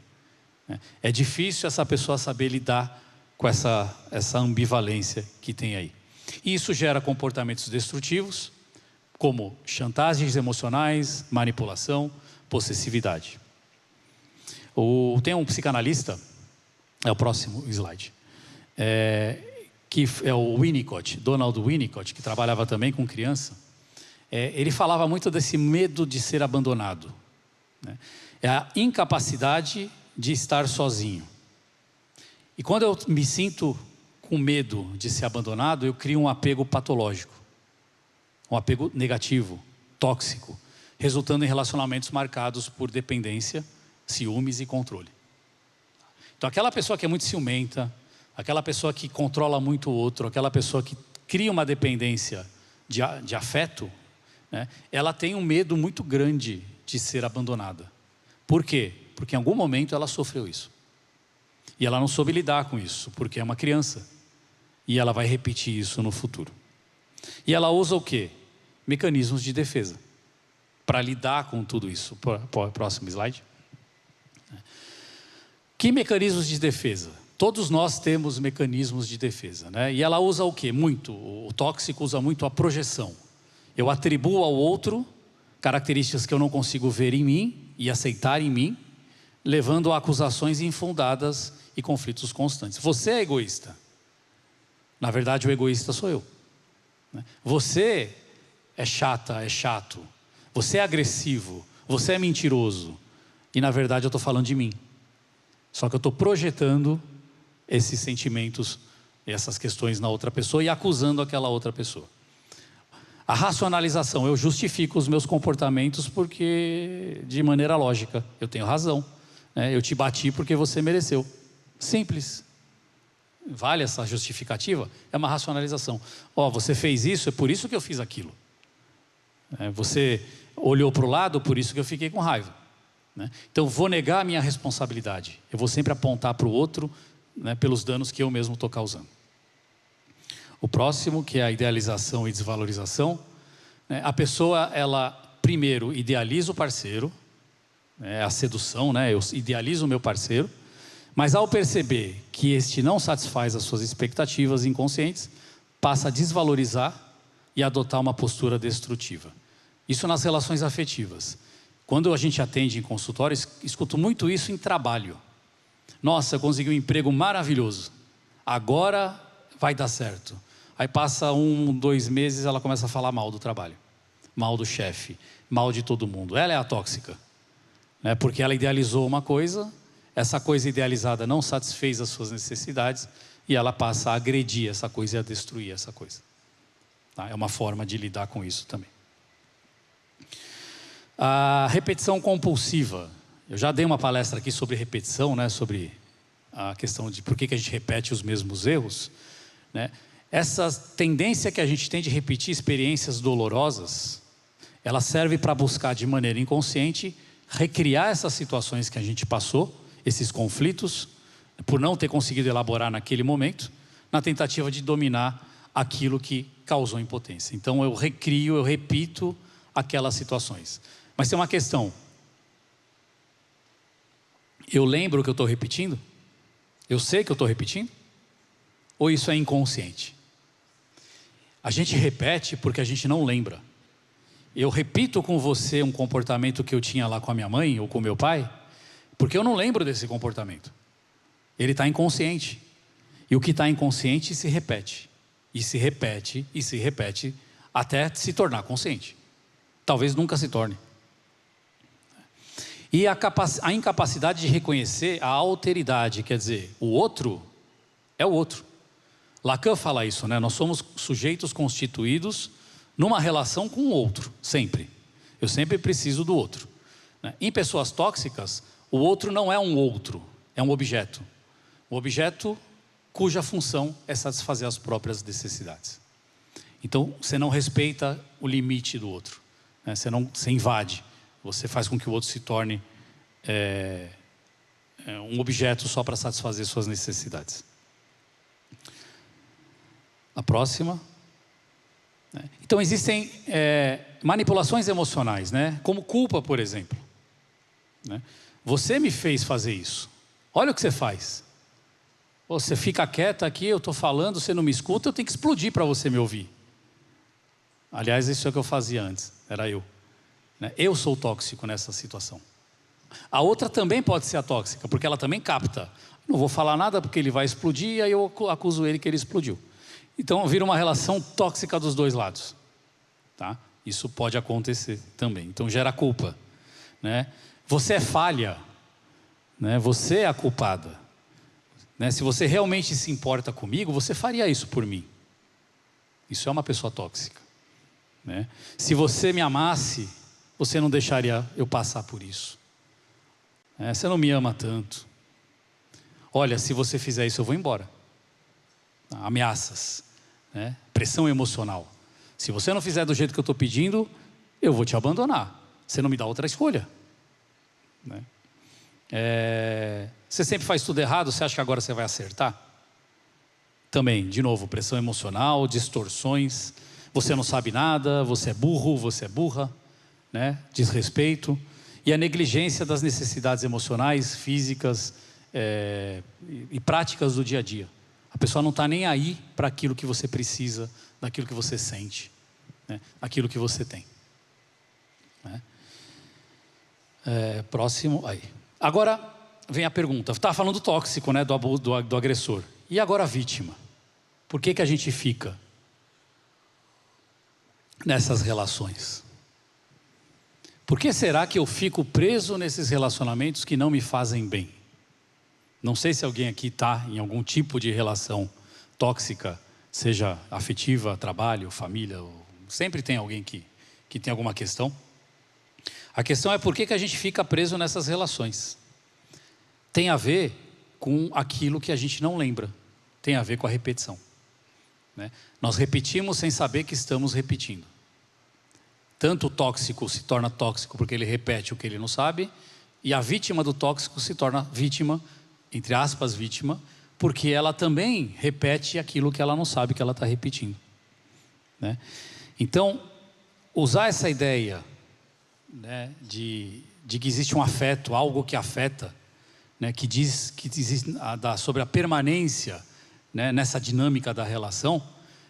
É difícil essa pessoa saber lidar com essa ambivalência que tem aí. E isso gera comportamentos destrutivos, como chantagens emocionais, manipulação, possessividade. Tem um psicanalista, é o próximo slide, que é o Winnicott, Donald Winnicott, que trabalhava também com criança. Ele falava muito desse medo de ser abandonado, né? É a incapacidade de estar sozinho. E quando eu me sinto com medo de ser abandonado, eu crio um apego patológico, um apego negativo, tóxico, resultando em relacionamentos marcados por dependência, ciúmes e controle. Então aquela pessoa que é muito ciumenta, aquela pessoa que controla muito o outro, aquela pessoa que cria uma dependência de afeto, né, ela tem um medo muito grande de ser abandonada. Por quê? Porque em algum momento ela sofreu isso. E ela não soube lidar com isso, porque é uma criança. E ela vai repetir isso no futuro. E ela usa o quê? Mecanismos de defesa, para lidar com tudo isso. Próximo slide. Que mecanismos de defesa? Todos nós temos mecanismos de defesa, né? E ela usa o quê? Muito. O tóxico usa muito a projeção. Eu atribuo ao outro características que eu não consigo ver em mim e aceitar em mim, levando a acusações infundadas e conflitos constantes. Você é egoísta. Na verdade, o egoísta sou eu. Você é chata, é chato. Você é agressivo. Você é mentiroso. E na verdade eu estou falando de mim. Só que eu estou projetando esses sentimentos, essas questões na outra pessoa e acusando aquela outra pessoa. A racionalização, eu justifico os meus comportamentos porque, de maneira lógica, eu tenho razão, né? Eu te bati porque você mereceu. Simples. Vale essa justificativa? É uma racionalização. Você fez isso, é por isso que eu fiz aquilo. Você olhou para o lado, por isso que eu fiquei com raiva, né? Então vou negar a minha responsabilidade. Eu vou sempre apontar para o outro, né, pelos danos que eu mesmo estou causando. O próximo, que é a idealização e desvalorização, né? A pessoa, ela primeiro idealiza o parceiro, né, a sedução, né? Eu idealizo o meu parceiro, mas ao perceber que este não satisfaz as suas expectativas inconscientes, passa a desvalorizar e adotar uma postura destrutiva. Isso nas relações afetivas. Quando a gente atende em consultório, escuto muito isso em trabalho. Nossa, eu consegui um emprego maravilhoso, agora vai dar certo. Aí passa 1, 2 meses, ela começa a falar mal do trabalho, mal do chefe, mal de todo mundo. Ela é a tóxica, né? Porque ela idealizou uma coisa, essa coisa idealizada não satisfez as suas necessidades e ela passa a agredir essa coisa e a destruir essa coisa. Tá? É uma forma de lidar com isso também. A repetição compulsiva. Eu já dei uma palestra aqui sobre repetição, né? Sobre a questão de por que a gente repete os mesmos erros, né? Essa tendência que a gente tem de repetir experiências dolorosas, ela serve para buscar de maneira inconsciente recriar essas situações que a gente passou, esses conflitos, por não ter conseguido elaborar naquele momento, na tentativa de dominar aquilo que causou impotência. Então eu recrio, eu repito aquelas situações. Mas tem uma questão. Eu lembro que eu estou repetindo? Eu sei que eu estou repetindo? Ou isso é inconsciente? A gente repete porque a gente não lembra. Eu repito com você um comportamento que eu tinha lá com a minha mãe ou com meu pai, porque eu não lembro desse comportamento. Ele está inconsciente. E o que está inconsciente se repete. E se repete, e se repete, até se tornar consciente. Talvez nunca se torne. E a incapacidade de reconhecer a alteridade, quer dizer, o outro é o outro. Lacan fala isso, né? Nós somos sujeitos constituídos numa relação com o outro, sempre. Eu sempre preciso do outro, né? Em pessoas tóxicas, o outro não é um outro, é um objeto. Um objeto cuja função é satisfazer as próprias necessidades. Então, você não respeita o limite do outro, né? Você invade. Você faz com que o outro se torne um objeto só para satisfazer suas necessidades. A próxima. Então existem manipulações emocionais, né? Como culpa, por exemplo, né? Você me fez fazer isso. Olha o que você faz. Você fica quieta aqui, eu estou falando, você não me escuta, eu tenho que explodir para você me ouvir. Aliás, isso é o que eu fazia antes, era eu. Eu sou tóxico nessa situação. A outra também pode ser a tóxica, porque ela também capta. Não vou falar nada porque ele vai explodir, e aí eu acuso ele que ele explodiu. Então vira uma relação tóxica dos dois lados. Tá? Isso pode acontecer também. Então gera culpa, né? Você é falha, né? Você é a culpada, né? Se você realmente se importa comigo, você faria isso por mim. Isso é uma pessoa tóxica, né? Se você me amasse, você não deixaria eu passar por isso. Você não me ama tanto. Olha, se você fizer isso, eu vou embora. Ameaças, né? Pressão emocional. Se você não fizer do jeito que eu estou pedindo, eu vou te abandonar. Você não me dá outra escolha, né? Você sempre faz tudo errado, você acha que agora você vai acertar? Também, de novo, pressão emocional, distorções. Você não sabe nada, você é burro, você é burra, né? Desrespeito. E a negligência das necessidades emocionais, físicas e práticas do dia a dia. A pessoa não está nem aí para aquilo que você precisa, daquilo que você sente, né? Aquilo que você tem, né? Próximo, aí. Agora vem a pergunta. Estava falando do tóxico, né? Do agressor. E agora a vítima? Por que a gente fica nessas relações? Por que será que eu fico preso nesses relacionamentos que não me fazem bem? Não sei se alguém aqui está em algum tipo de relação tóxica, seja afetiva, trabalho, família, sempre tem alguém que tem alguma questão. A questão é por que a gente fica preso nessas relações. Tem a ver com aquilo que a gente não lembra, tem a ver com a repetição, né? Nós repetimos sem saber que estamos repetindo. Tanto o tóxico se torna tóxico porque ele repete o que ele não sabe, e a vítima do tóxico se torna vítima, entre aspas, vítima, porque ela também repete aquilo que ela não sabe que ela está repetindo, né? Então, usar essa ideia, né, de que existe um afeto, algo que afeta, né, que diz que existe sobre a permanência, né, nessa dinâmica da relação,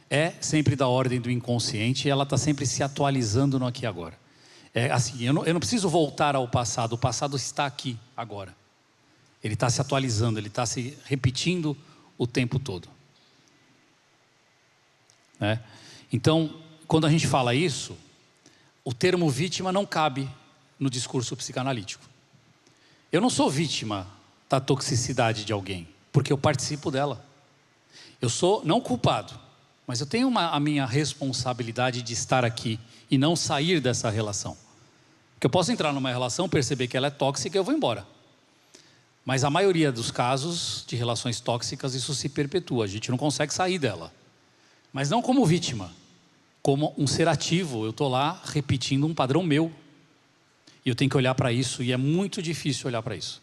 é sempre da ordem do inconsciente, e ela está sempre se atualizando no aqui e agora. É assim, eu não preciso voltar ao passado. O passado está aqui, agora. Ele está se atualizando, ele está se repetindo o tempo todo. Né? Então, quando a gente fala isso, o termo vítima não cabe no discurso psicanalítico. Eu não sou vítima da toxicidade de alguém, porque eu participo dela. Eu sou não culpado, mas eu tenho a minha responsabilidade de estar aqui e não sair dessa relação. Porque eu posso entrar numa relação, perceber que ela é tóxica e eu vou embora. Mas a maioria dos casos de relações tóxicas, isso se perpetua, a gente não consegue sair dela. Mas não como vítima, como um ser ativo. Eu estou lá repetindo um padrão meu. E eu tenho que olhar para isso, e é muito difícil olhar para isso.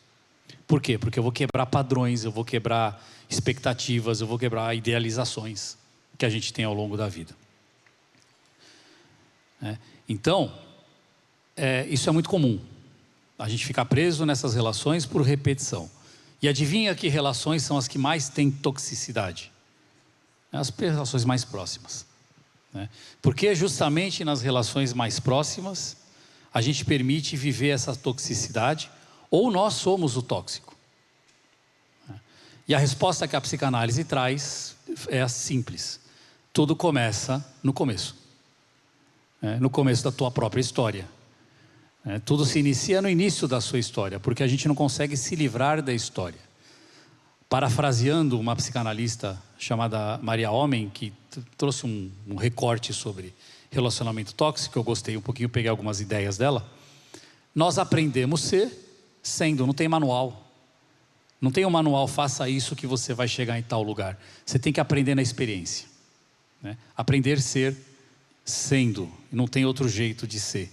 Por quê? Porque eu vou quebrar padrões, eu vou quebrar expectativas, eu vou quebrar idealizações que a gente tem ao longo da vida. Então, isso é muito comum. A gente ficar preso nessas relações por repetição. E adivinha que relações são as que mais têm toxicidade? As relações mais próximas. Porque justamente nas relações mais próximas, a gente permite viver essa toxicidade, ou nós somos o tóxico. E a resposta que a psicanálise traz é simples. Tudo começa no começo. No começo da tua própria história. Tudo se inicia no início da sua história, porque a gente não consegue se livrar da história. Parafraseando uma psicanalista chamada Maria Homem, que trouxe um recorte sobre relacionamento tóxico, eu gostei um pouquinho, peguei algumas ideias dela. Nós aprendemos sendo, não tem manual. Não tem um manual, faça isso que você vai chegar em tal lugar. Você tem que aprender na experiência. Aprender ser sendo, não tem outro jeito de ser.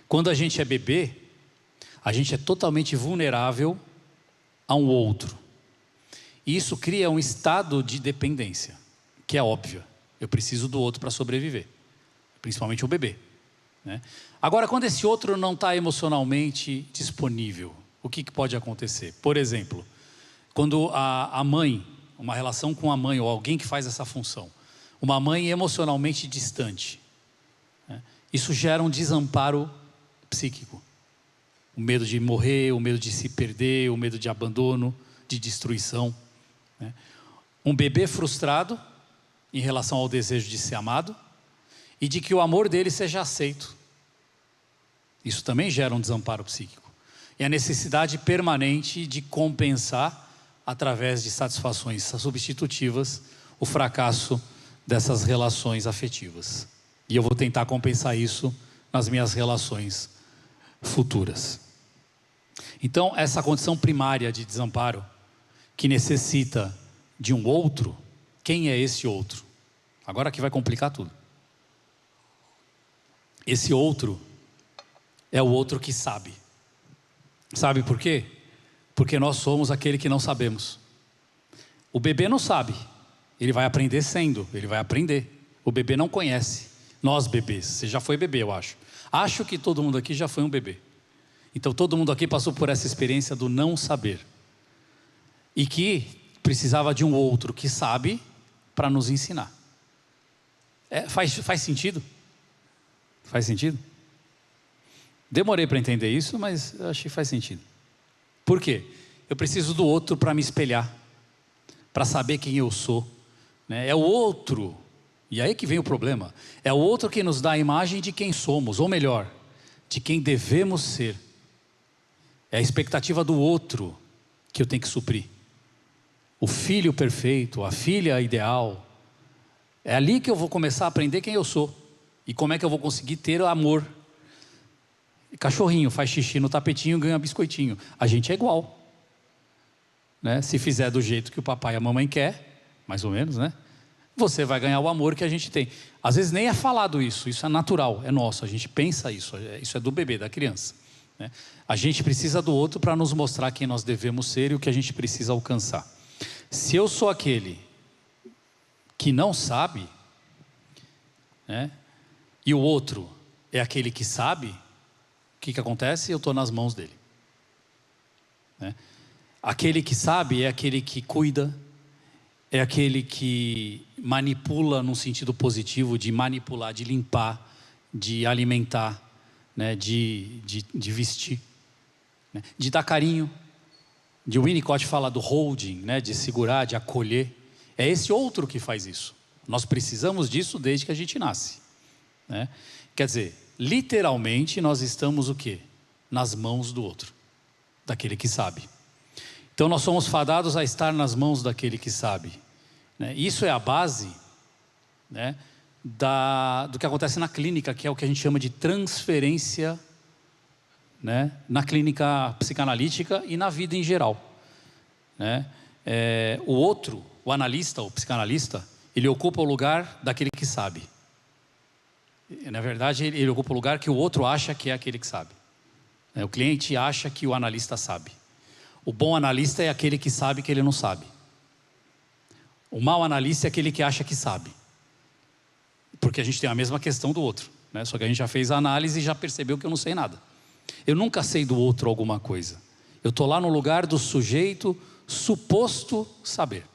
Quando a gente é bebê, a gente é totalmente vulnerável a um outro. E isso cria um estado de dependência, que é óbvio. Eu preciso do outro para sobreviver, principalmente o bebê. Agora, quando esse outro não está emocionalmente disponível, o que pode acontecer? Por exemplo, quando a mãe, uma relação com a mãe ou alguém que faz essa função, uma mãe emocionalmente distante, isso gera um desamparo psíquico. O medo de morrer, o medo de se perder, o medo de abandono, de destruição. Um bebê frustrado em relação ao desejo de ser amado e de que o amor dele seja aceito. Isso também gera um desamparo psíquico. E a necessidade permanente de compensar, através de satisfações substitutivas, o fracasso dessas relações afetivas. E eu vou tentar compensar isso nas minhas relações futuras. Então, essa condição primária de desamparo, que necessita de um outro, quem é esse outro? Agora que vai complicar tudo. Esse outro é o outro que sabe. Sabe por quê? Porque nós somos aquele que não sabemos. O bebê não sabe, ele vai aprender sendo, ele vai aprender. O bebê não conhece. Nós bebês, você já foi bebê, eu acho. Acho que todo mundo aqui já foi um bebê. Então todo mundo aqui passou por essa experiência do não saber. E que precisava de um outro que sabe para nos ensinar. Faz sentido? Faz sentido? Demorei para entender isso, mas eu achei que faz sentido. Por quê? Eu preciso do outro para me espelhar, para saber quem eu sou. É o outro, e aí que vem o problema, é o outro que nos dá a imagem de quem somos, ou melhor, de quem devemos ser. É a expectativa do outro que eu tenho que suprir. O filho perfeito, a filha ideal. É ali que eu vou começar a aprender quem eu sou. E como é que eu vou conseguir ter amor. Cachorrinho faz xixi no tapetinho, ganha biscoitinho. A gente é igual. Se fizer do jeito que o papai e a mamãe quer, mais ou menos, você vai ganhar o amor que a gente tem. Às vezes nem é falado isso é natural, é nosso. A gente pensa isso é do bebê, da criança. A gente precisa do outro para nos mostrar quem nós devemos ser e o que a gente precisa alcançar. Se eu sou aquele que não sabe, e o outro é aquele que sabe, o que acontece? Eu estou nas mãos dele. Aquele que sabe é aquele que cuida, é aquele que manipula num sentido positivo, de manipular, de limpar, de alimentar, né, de vestir, né, de dar carinho. De Winnicott fala do holding, né, de segurar, de acolher. É esse outro que faz isso. Nós precisamos disso desde que a gente nasce, né? Quer dizer, literalmente nós estamos o quê? Nas mãos do outro, daquele que sabe. Então nós somos fadados a estar nas mãos daquele que sabe, né? Isso é a base, né, do que acontece na clínica, que é o que a gente chama de transferência, né, na clínica psicanalítica e na vida em geral, né? O outro, o analista, o psicanalista, ele ocupa o lugar daquele que sabe. Na verdade, ele ocupa o lugar que o outro acha que é aquele que sabe. O cliente acha que o analista sabe. O bom analista é aquele que sabe que ele não sabe. O mau analista é aquele que acha que sabe. Porque a gente tem a mesma questão do outro, né? Só que a gente já fez a análise e já percebeu que eu não sei nada. Eu nunca sei do outro alguma coisa. Eu estou lá no lugar do sujeito suposto saber.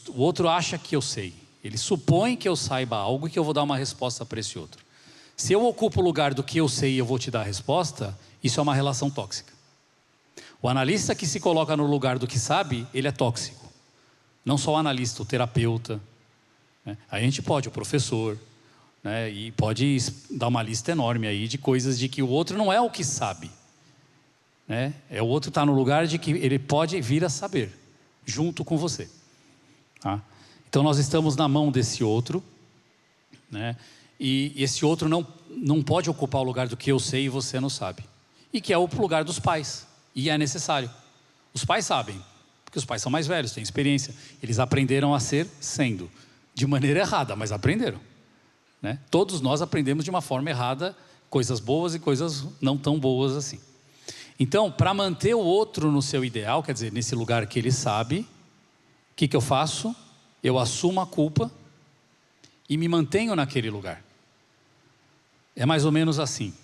O outro acha que eu sei. Ele supõe que eu saiba algo e que eu vou dar uma resposta para esse outro. Se eu ocupo o lugar do que eu sei e eu vou te dar a resposta, isso é uma relação tóxica. O analista que se coloca no lugar do que sabe, ele é tóxico. Não só o analista, o terapeuta, né? A gente pode, o professor, né? E pode dar uma lista enorme aí de coisas de que o outro não é o que sabe, né? O outro está no lugar de que ele pode vir a saber, junto com você, tá? Então nós estamos na mão desse outro, né? E esse outro não pode ocupar o lugar do que eu sei e você não sabe. E que é o lugar dos pais. E é necessário. Os pais sabem, porque os pais são mais velhos, têm experiência. Eles aprenderam a ser sendo. De maneira errada, mas aprenderam, né? Todos nós aprendemos de uma forma errada, coisas boas e coisas não tão boas assim. Então, para manter o outro no seu ideal, quer dizer, nesse lugar que ele sabe, o que eu faço? Eu assumo a culpa e me mantenho naquele lugar. É mais ou menos assim.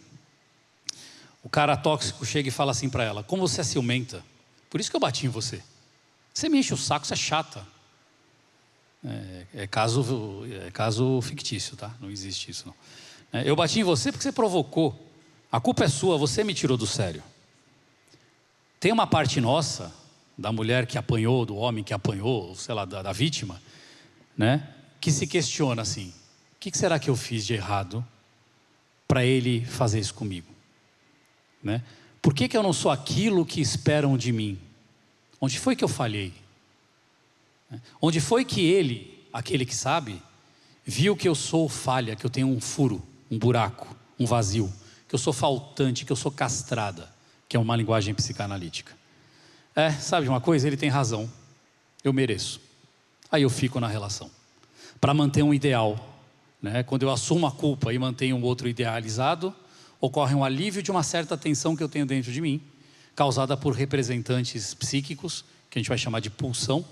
O cara tóxico chega e fala assim para ela: como você é ciumenta, por isso que eu bati em você. Você me enche o saco, você é chata. É caso fictício, tá? Não existe isso não. Eu bati em você porque você provocou. A culpa é sua, você me tirou do sério. Tem uma parte nossa, da mulher que apanhou, do homem que apanhou, sei lá, da vítima, né, que se questiona assim: o que será que eu fiz de errado para ele fazer isso comigo, né? Por que eu não sou aquilo que esperam de mim? Onde foi que eu falhei? Onde foi que ele, aquele que sabe, viu que eu sou falha, que eu tenho um furo, um buraco, um vazio, que eu sou faltante, que eu sou castrada, que é uma linguagem psicanalítica? Sabe de uma coisa? Ele tem razão, eu mereço. Aí eu fico na relação, para manter um ideal, né? Quando eu assumo a culpa e mantenho um outro idealizado, ocorre um alívio de uma certa tensão que eu tenho dentro de mim, causada por representantes psíquicos, que a gente vai chamar de pulsão,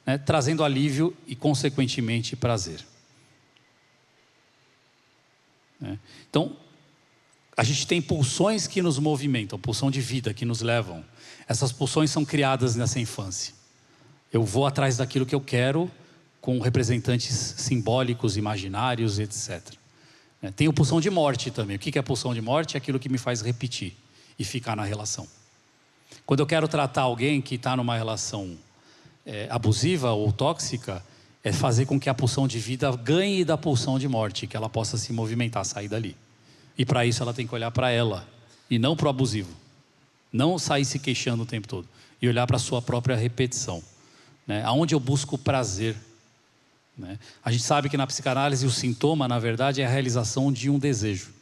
né? Trazendo alívio e consequentemente prazer, né? Então, a gente tem pulsões que nos movimentam, pulsão de vida que nos levam. Essas pulsões são criadas nessa infância. Eu vou atrás daquilo que eu quero, com representantes simbólicos, imaginários, etc. Tem a pulsão de morte também. O que é a pulsão de morte? É aquilo que me faz repetir e ficar na relação. Quando eu quero tratar alguém que está numa relação abusiva ou tóxica, é fazer com que a pulsão de vida ganhe da pulsão de morte, que ela possa se movimentar, sair dali. E para isso ela tem que olhar para ela e não para o abusivo. Não sair se queixando o tempo todo. E olhar para a sua própria repetição, né? Aonde eu busco prazer, né? A gente sabe que na psicanálise o sintoma, na verdade, é a realização de um desejo.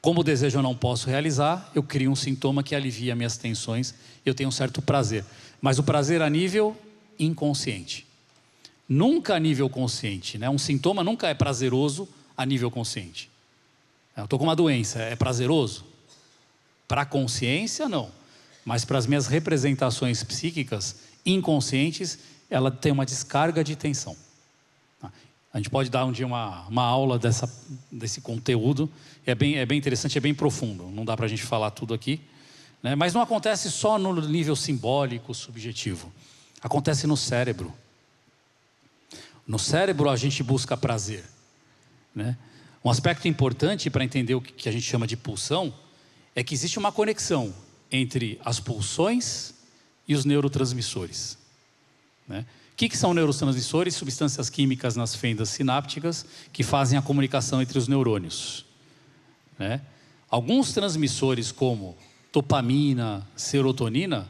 Como o desejo eu não posso realizar, eu crio um sintoma que alivia minhas tensões. Eu tenho um certo prazer. Mas o prazer a nível inconsciente. Nunca a nível consciente, né? Um sintoma nunca é prazeroso a nível consciente. Eu estou com uma doença, é prazeroso? Para a consciência, não. Mas para as minhas representações psíquicas inconscientes, ela tem uma descarga de tensão. A gente pode dar um dia uma aula desse conteúdo. É bem interessante, é bem profundo. Não dá para a gente falar tudo aqui, né? Mas não acontece só no nível simbólico, subjetivo. Acontece no cérebro. No cérebro a gente busca prazer, né? Um aspecto importante para entender o que a gente chama de pulsão é que existe uma conexão entre as pulsões e os neurotransmissores, né? O que são neurotransmissores? Substâncias químicas nas fendas sinápticas que fazem a comunicação entre os neurônios, né? Alguns transmissores, como dopamina, serotonina,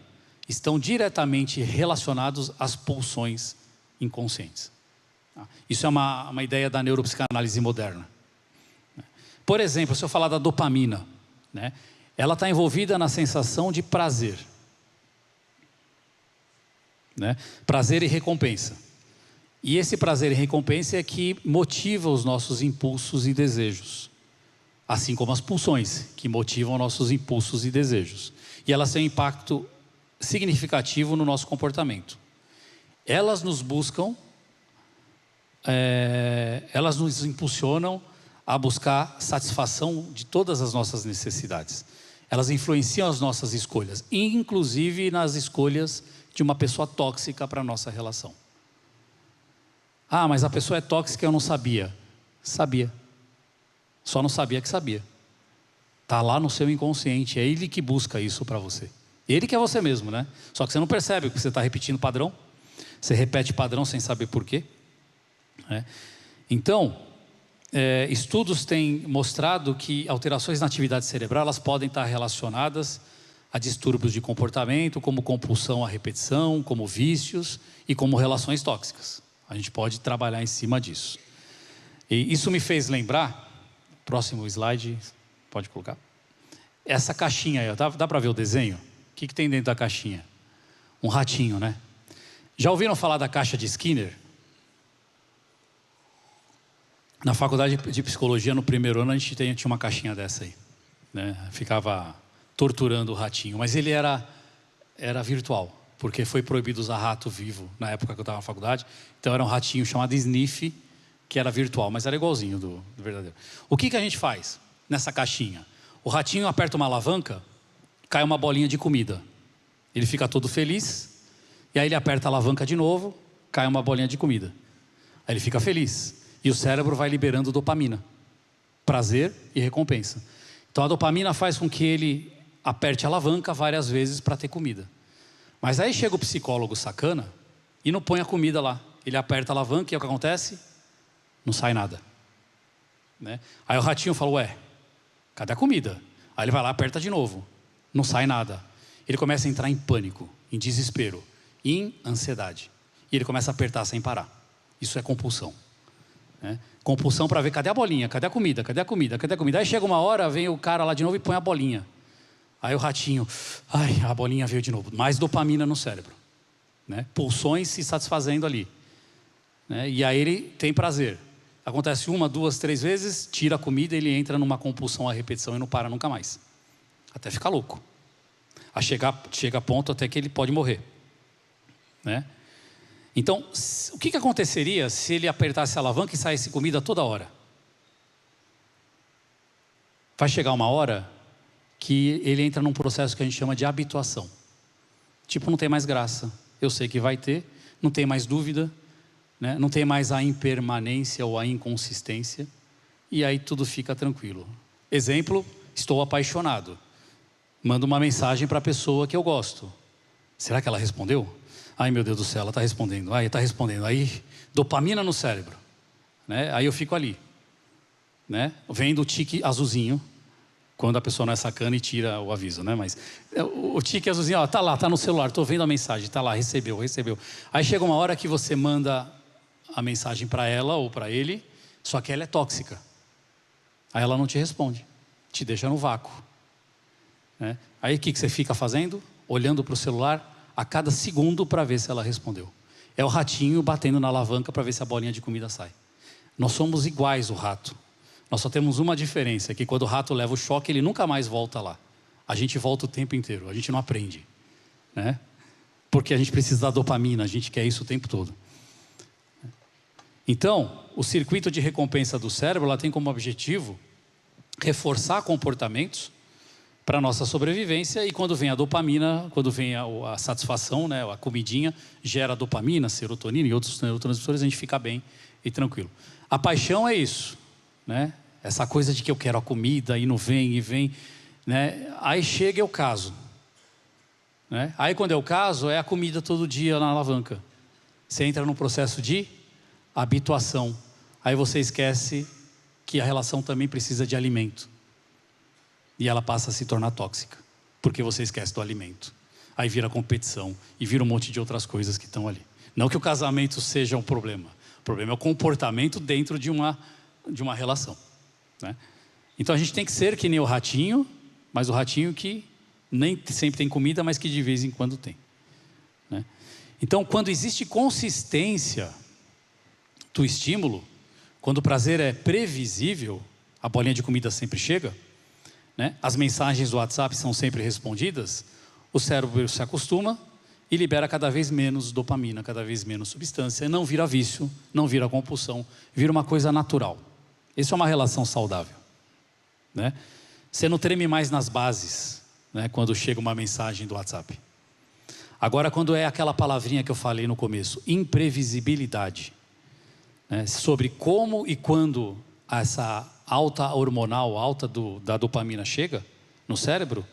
estão diretamente relacionados às pulsões inconscientes. Isso é uma ideia da neuropsicanálise moderna. Por exemplo, se eu falar da dopamina, né? Ela está envolvida na sensação de prazer, né? Prazer e recompensa. E esse prazer e recompensa é que motiva os nossos impulsos e desejos, assim como as pulsões, que motivam nossos impulsos e desejos. E elas têm um impacto significativo no nosso comportamento. Elas nos buscam, elas nos impulsionam a buscar satisfação de todas as nossas necessidades. Elas influenciam as nossas escolhas, inclusive nas escolhas de uma pessoa tóxica para a nossa relação. Ah, mas a pessoa é tóxica, eu não sabia. Sabia. Só não sabia que sabia. Está lá no seu inconsciente, é ele que busca isso para você. Ele que é você mesmo, né? Só que você não percebe, porque você está repetindo padrão. Você repete padrão sem saber por quê, né? Então, estudos têm mostrado que alterações na atividade cerebral, elas podem estar relacionadas a distúrbios de comportamento, como compulsão à repetição, como vícios e como relações tóxicas. A gente pode trabalhar em cima disso. E isso me fez lembrar, próximo slide, pode colocar. Essa caixinha aí, dá para ver o desenho? O que tem dentro da caixinha? Um ratinho, né? Já ouviram falar da caixa de Skinner? Na faculdade de psicologia, no primeiro ano, a gente tinha uma caixinha dessa aí, né? Ficava torturando o ratinho, mas ele era virtual, porque foi proibido usar rato vivo na época que eu estava na faculdade. Então era um ratinho chamado Sniff, que era virtual, mas era igualzinho do verdadeiro. O que a gente faz nessa caixinha? O ratinho aperta uma alavanca, cai uma bolinha de comida. Ele fica todo feliz, e aí ele aperta a alavanca de novo, cai uma bolinha de comida. Aí ele fica feliz. E o cérebro vai liberando dopamina, prazer e recompensa. Então a dopamina faz com que ele aperte a alavanca várias vezes para ter comida. Mas aí chega o psicólogo sacana e não põe a comida lá. Ele aperta a alavanca e o que acontece? Não sai nada, né? Aí o ratinho fala, ué, cadê a comida? Aí ele vai lá, aperta de novo, não sai nada. Ele começa a entrar em pânico, em desespero, em ansiedade. E ele começa a apertar sem parar. Isso é compulsão, né? Compulsão para ver, cadê a bolinha, cadê a comida, cadê a comida, cadê a comida? Aí chega uma hora, vem o cara lá de novo e põe a bolinha. Aí o ratinho, ai, a bolinha veio de novo. Mais dopamina no cérebro, né? Pulsões se satisfazendo ali, né? E aí ele tem prazer. Acontece 1, 2, 3 vezes, tira a comida e ele entra numa compulsão à repetição e não para nunca mais. Até ficar louco. Chega a ponto até que ele pode morrer, né? Então, o que aconteceria se ele apertasse a alavanca e saísse comida toda hora? Vai chegar uma hora que ele entra num processo que a gente chama de habituação. Tipo, não tem mais graça. Eu sei que vai ter, não tem mais dúvida, né? Não tem mais a impermanência ou a inconsistência. E aí tudo fica tranquilo. Exemplo, estou apaixonado. Mando uma mensagem para a pessoa que eu gosto. Será que ela respondeu? Ai, meu Deus do céu, ela está respondendo. Ai, está respondendo. Aí, dopamina no cérebro, né? Aí eu fico ali, né? Vendo o tique azulzinho, quando a pessoa não é sacana e tira o aviso, né? Mas o tique azulzinho, ó, tá lá, tá no celular, estou vendo a mensagem, tá lá, recebeu. Aí chega uma hora que você manda a mensagem para ela ou para ele, só que ela é tóxica. Aí ela não te responde, te deixa no vácuo, né? Aí o que você fica fazendo? Olhando para o celular a cada segundo para ver se ela respondeu. É o ratinho batendo na alavanca para ver se a bolinha de comida sai. Nós somos iguais o rato. Nós só temos uma diferença, que quando o rato leva o choque, ele nunca mais volta lá. A gente volta o tempo inteiro, a gente não aprende, né? Porque a gente precisa da dopamina, a gente quer isso o tempo todo. Então, o circuito de recompensa do cérebro, ela tem como objetivo reforçar comportamentos para a nossa sobrevivência, e quando vem a dopamina, quando vem a satisfação, né, a comidinha, gera dopamina, serotonina e outros neurotransmissores, a gente fica bem e tranquilo. A paixão é isso, né? Essa coisa de que eu quero a comida e não vem e vem, né? Aí chega eu caso, né? Aí quando eu caso é a comida todo dia na alavanca. Você entra num processo de habituação. Aí você esquece que a relação também precisa de alimento. E ela passa a se tornar tóxica, porque você esquece do alimento. Aí vira competição e vira um monte de outras coisas que estão ali. Não que o casamento seja um problema. O problema é o comportamento dentro de uma relação, né? Então a gente tem que ser que nem o ratinho, mas o ratinho que nem sempre tem comida, mas que de vez em quando tem, né? Então quando existe consistência do estímulo, quando o prazer é previsível, a bolinha de comida sempre chega, né? As mensagens do WhatsApp são sempre respondidas, o cérebro se acostuma e libera cada vez menos dopamina, cada vez menos substância, não vira vício, não vira compulsão, vira uma coisa natural. Isso é uma relação saudável, né? Você não treme mais nas bases, né, quando chega uma mensagem do WhatsApp. Agora, quando é aquela palavrinha que eu falei no começo, imprevisibilidade, né, sobre como e quando essa alta hormonal, da dopamina chega no cérebro,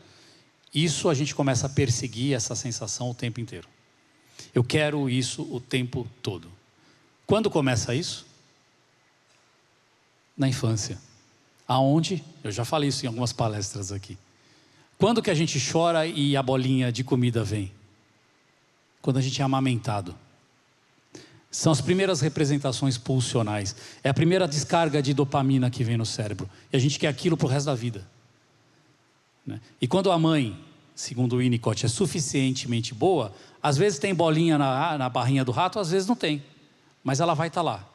isso a gente começa a perseguir essa sensação o tempo inteiro. Eu quero isso o tempo todo. Quando começa isso? Na infância. Aonde? Eu já falei isso em algumas palestras aqui. Quando que a gente chora e a bolinha de comida vem? Quando a gente é amamentado. São as primeiras representações pulsionais. É a primeira descarga de dopamina que vem no cérebro. E a gente quer aquilo para o resto da vida, né? E quando a mãe, segundo o Winnicott, é suficientemente boa, às vezes tem bolinha na barrinha do rato, às vezes não tem. Mas ela vai estar lá,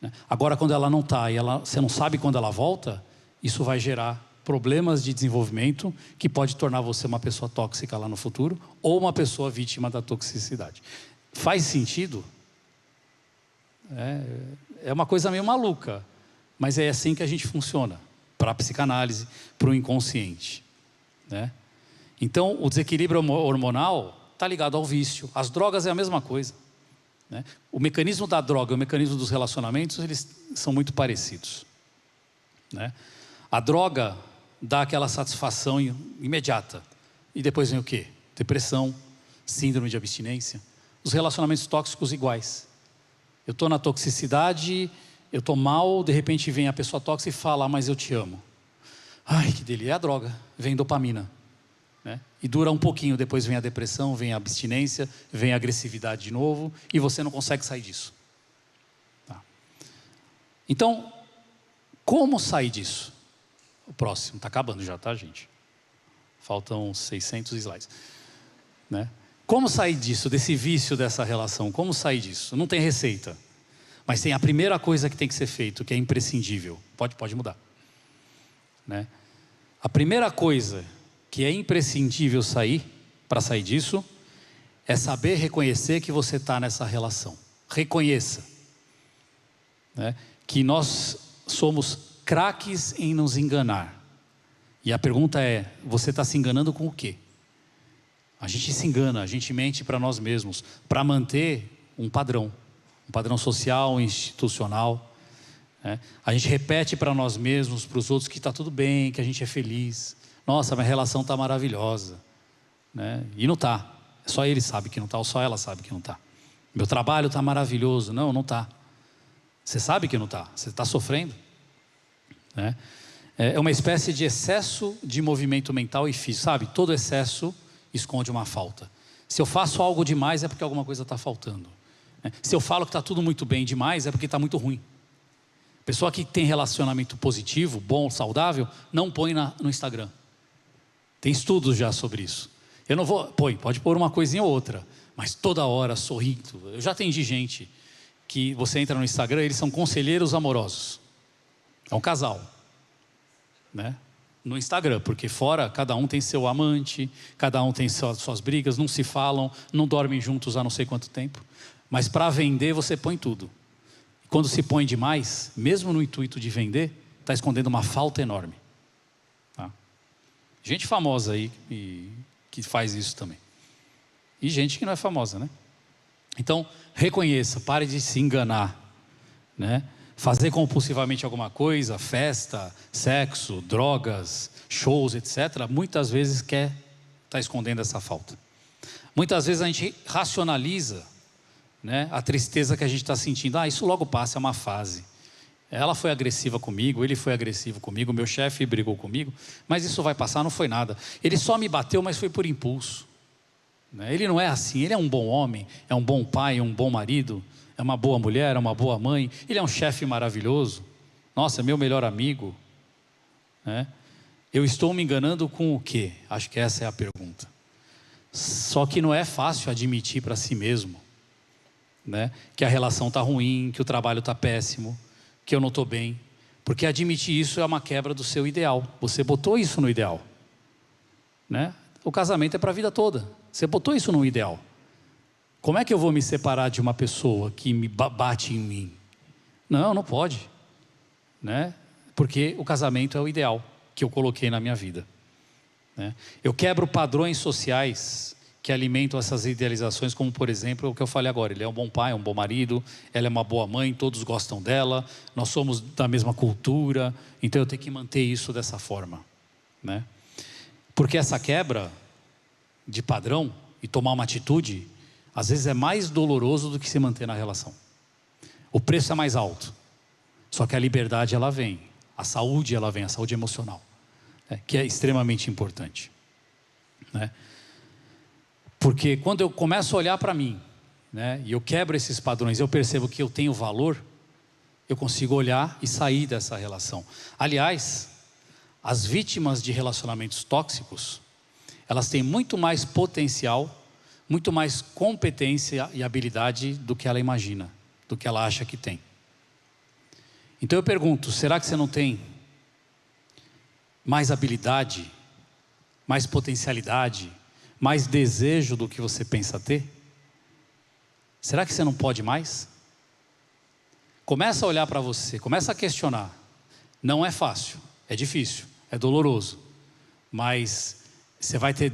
né? Agora, quando ela não está e você não sabe quando ela volta, isso vai gerar problemas de desenvolvimento que pode tornar você uma pessoa tóxica lá no futuro ou uma pessoa vítima da toxicidade. Faz sentido? É uma coisa meio maluca, mas é assim que a gente funciona, para a psicanálise, para o inconsciente, né? Então, o desequilíbrio hormonal está ligado ao vício. As drogas é a mesma coisa, né? O mecanismo da droga e o mecanismo dos relacionamentos, eles são muito parecidos, né? A droga dá aquela satisfação imediata. E depois vem o quê? Depressão, síndrome de abstinência. Os relacionamentos tóxicos iguais. Eu estou na toxicidade, eu estou mal, de repente vem a pessoa tóxica e fala, mas eu te amo. Ai, que delícia, é a droga, vem dopamina, né? E dura um pouquinho, depois vem a depressão, vem a abstinência, vem a agressividade de novo, e você não consegue sair disso. Tá. Então, como sair disso? O próximo, está acabando já, tá, gente? Faltam 600 slides, né? Como sair disso, desse vício dessa relação? Como sair disso? Não tem receita. Mas tem a primeira coisa que tem que ser feito, que é imprescindível. Pode mudar, né? A primeira coisa que é imprescindível para sair disso, é saber reconhecer que você está nessa relação. Reconheça, né, que nós somos craques em nos enganar. E a pergunta é, você está se enganando com o quê? A gente se engana, a gente mente para nós mesmos, para manter um padrão social, institucional, né? A gente repete para nós mesmos, para os outros, que está tudo bem, que a gente é feliz. Nossa, minha relação está maravilhosa, né? E não está. Só ele sabe que não está, ou só ela sabe que não está. Meu trabalho está maravilhoso. Não está. Você sabe que não está, você está sofrendo, né? É uma espécie de excesso de movimento mental e físico, sabe? Todo excesso esconde uma falta. Se eu faço algo demais é porque alguma coisa está faltando, né? Se eu falo que está tudo muito bem demais é porque está muito ruim. Pessoa que tem relacionamento positivo, bom, saudável, não põe no Instagram. Tem estudos já sobre isso. Eu não vou, pode pôr uma coisinha ou outra, mas toda hora sorrindo. Eu já atendi gente que você entra no Instagram, eles são conselheiros amorosos. É um casal, né? No Instagram, porque fora cada um tem seu amante, cada um tem suas brigas, não se falam, não dormem juntos há não sei quanto tempo. Mas para vender você põe tudo. E quando se põe demais, mesmo no intuito de vender, está escondendo uma falta enorme. Tá? Gente famosa aí que faz isso também. E gente que não é famosa, né? Então, reconheça, pare de se enganar, né? fazer compulsivamente alguma coisa, festa, sexo, drogas, shows, etc., muitas vezes está escondendo essa falta. Muitas vezes a gente racionaliza, né, a tristeza que a gente está sentindo. Isso logo passa, é uma fase. Ela foi agressiva comigo, ele foi agressivo comigo, meu chefe brigou comigo, mas isso vai passar, não foi nada. Ele só me bateu, mas foi por impulso. Ele não é assim, ele é um bom homem, é um bom pai, é um bom marido, é uma boa mulher, é uma boa mãe, ele é um chefe maravilhoso, nossa, é meu melhor amigo. Eu estou me enganando com o quê? Acho que essa é a pergunta. Só que não é fácil admitir para si mesmo, que a relação está ruim, que o trabalho está péssimo, que eu não estou bem, porque admitir isso é uma quebra do seu ideal. Você botou isso no ideal, O casamento é para a vida toda. Você botou isso no ideal. Como é que eu vou me separar de uma pessoa que me bate em mim? Não pode, Porque o casamento é o ideal que eu coloquei na minha vida, Eu quebro padrões sociais que alimentam essas idealizações, como por exemplo o que eu falei agora. Ele é um bom pai, um bom marido, ela é uma boa mãe, todos gostam dela, nós somos da mesma cultura, então eu tenho que manter isso dessa forma, Porque essa quebra de padrão e tomar uma atitude, às vezes é mais doloroso do que se manter na relação. O preço é mais alto, só que a liberdade ela vem, a saúde ela vem, a saúde emocional, que é extremamente importante, Porque quando eu começo a olhar para mim, e eu quebro esses padrões, eu percebo que eu tenho valor, eu consigo olhar e sair dessa relação. Aliás, as vítimas de relacionamentos tóxicos, elas têm muito mais potencial, muito mais competência e habilidade do que ela imagina, do que ela acha que tem. Então eu pergunto, será que você não tem mais habilidade, mais potencialidade, mais desejo do que você pensa ter? Será que você não pode mais? Começa a olhar para você, começa a questionar. Não é fácil, é difícil, é doloroso, mas você vai ter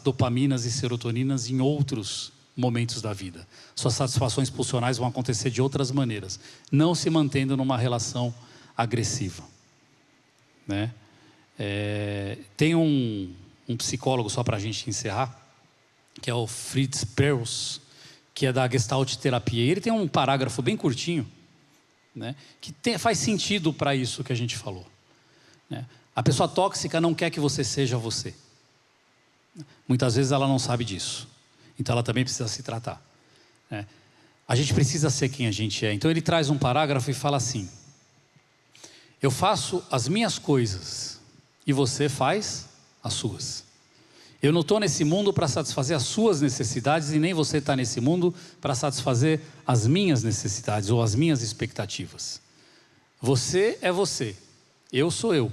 dopaminas e serotoninas em outros momentos da vida. Suas satisfações pulsionais vão acontecer de outras maneiras, não se mantendo numa relação agressiva, Tem um psicólogo, só para a gente encerrar, que é o Fritz Perls, que é da Gestalt terapia. E ele tem um parágrafo bem curtinho, que faz sentido para isso que a gente falou, A pessoa tóxica não quer que você seja você. Muitas vezes ela não sabe disso, então ela também precisa se tratar, A gente precisa ser quem a gente é. Então ele traz um parágrafo e fala assim: eu faço as minhas coisas e você faz as suas. Eu não estou nesse mundo para satisfazer as suas necessidades, e nem você está nesse mundo para satisfazer as minhas necessidades ou as minhas expectativas. Você é você, eu sou eu.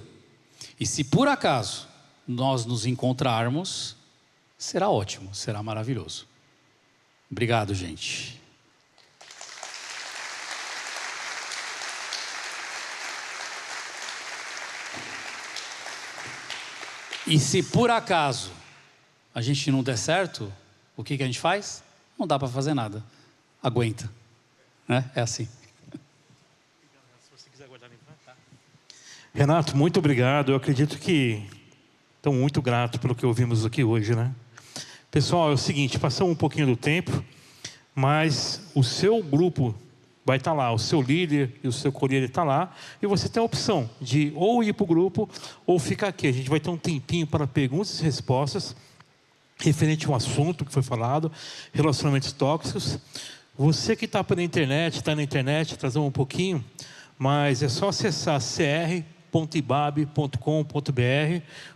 E se por acaso nós nos encontrarmos, será ótimo, será maravilhoso. Obrigado, gente. E se por acaso a gente não der certo, o que a gente faz? Não dá para fazer nada. Aguenta. É assim. Renato, muito obrigado. Eu acredito que estou muito grato pelo que ouvimos aqui hoje, Pessoal, é o seguinte, passamos um pouquinho do tempo, mas o seu grupo vai estar lá, o seu líder e o seu colíder está lá, e você tem a opção de ou ir para o grupo ou ficar aqui. A gente vai ter um tempinho para perguntas e respostas referente ao assunto que foi falado, relacionamentos tóxicos. Você que está pela internet, está na internet, trazendo um pouquinho, mas é só acessar cr.ibab.com.br,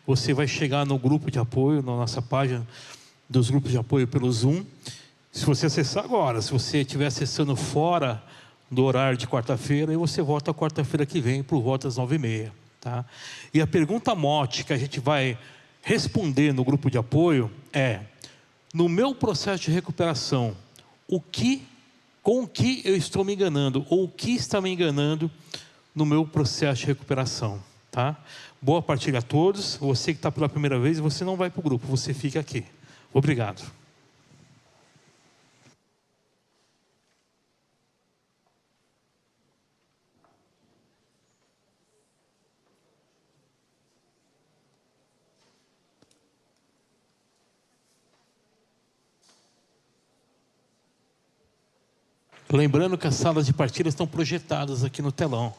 você vai chegar no grupo de apoio, na nossa página dos grupos de apoio pelo Zoom. Se você acessar agora, se você estiver acessando fora do horário de quarta-feira, aí você volta quarta-feira que vem por volta das 9h30, tá? E a pergunta mote que a gente vai responder no grupo de apoio é: no meu processo de recuperação, com o que eu estou me enganando, ou o que está me enganando no meu processo de recuperação, tá? Boa partilha a todos. Você que está pela primeira vez, você não vai para o grupo, você fica aqui. Obrigado. Lembrando que as salas de partilha estão projetadas aqui no telão.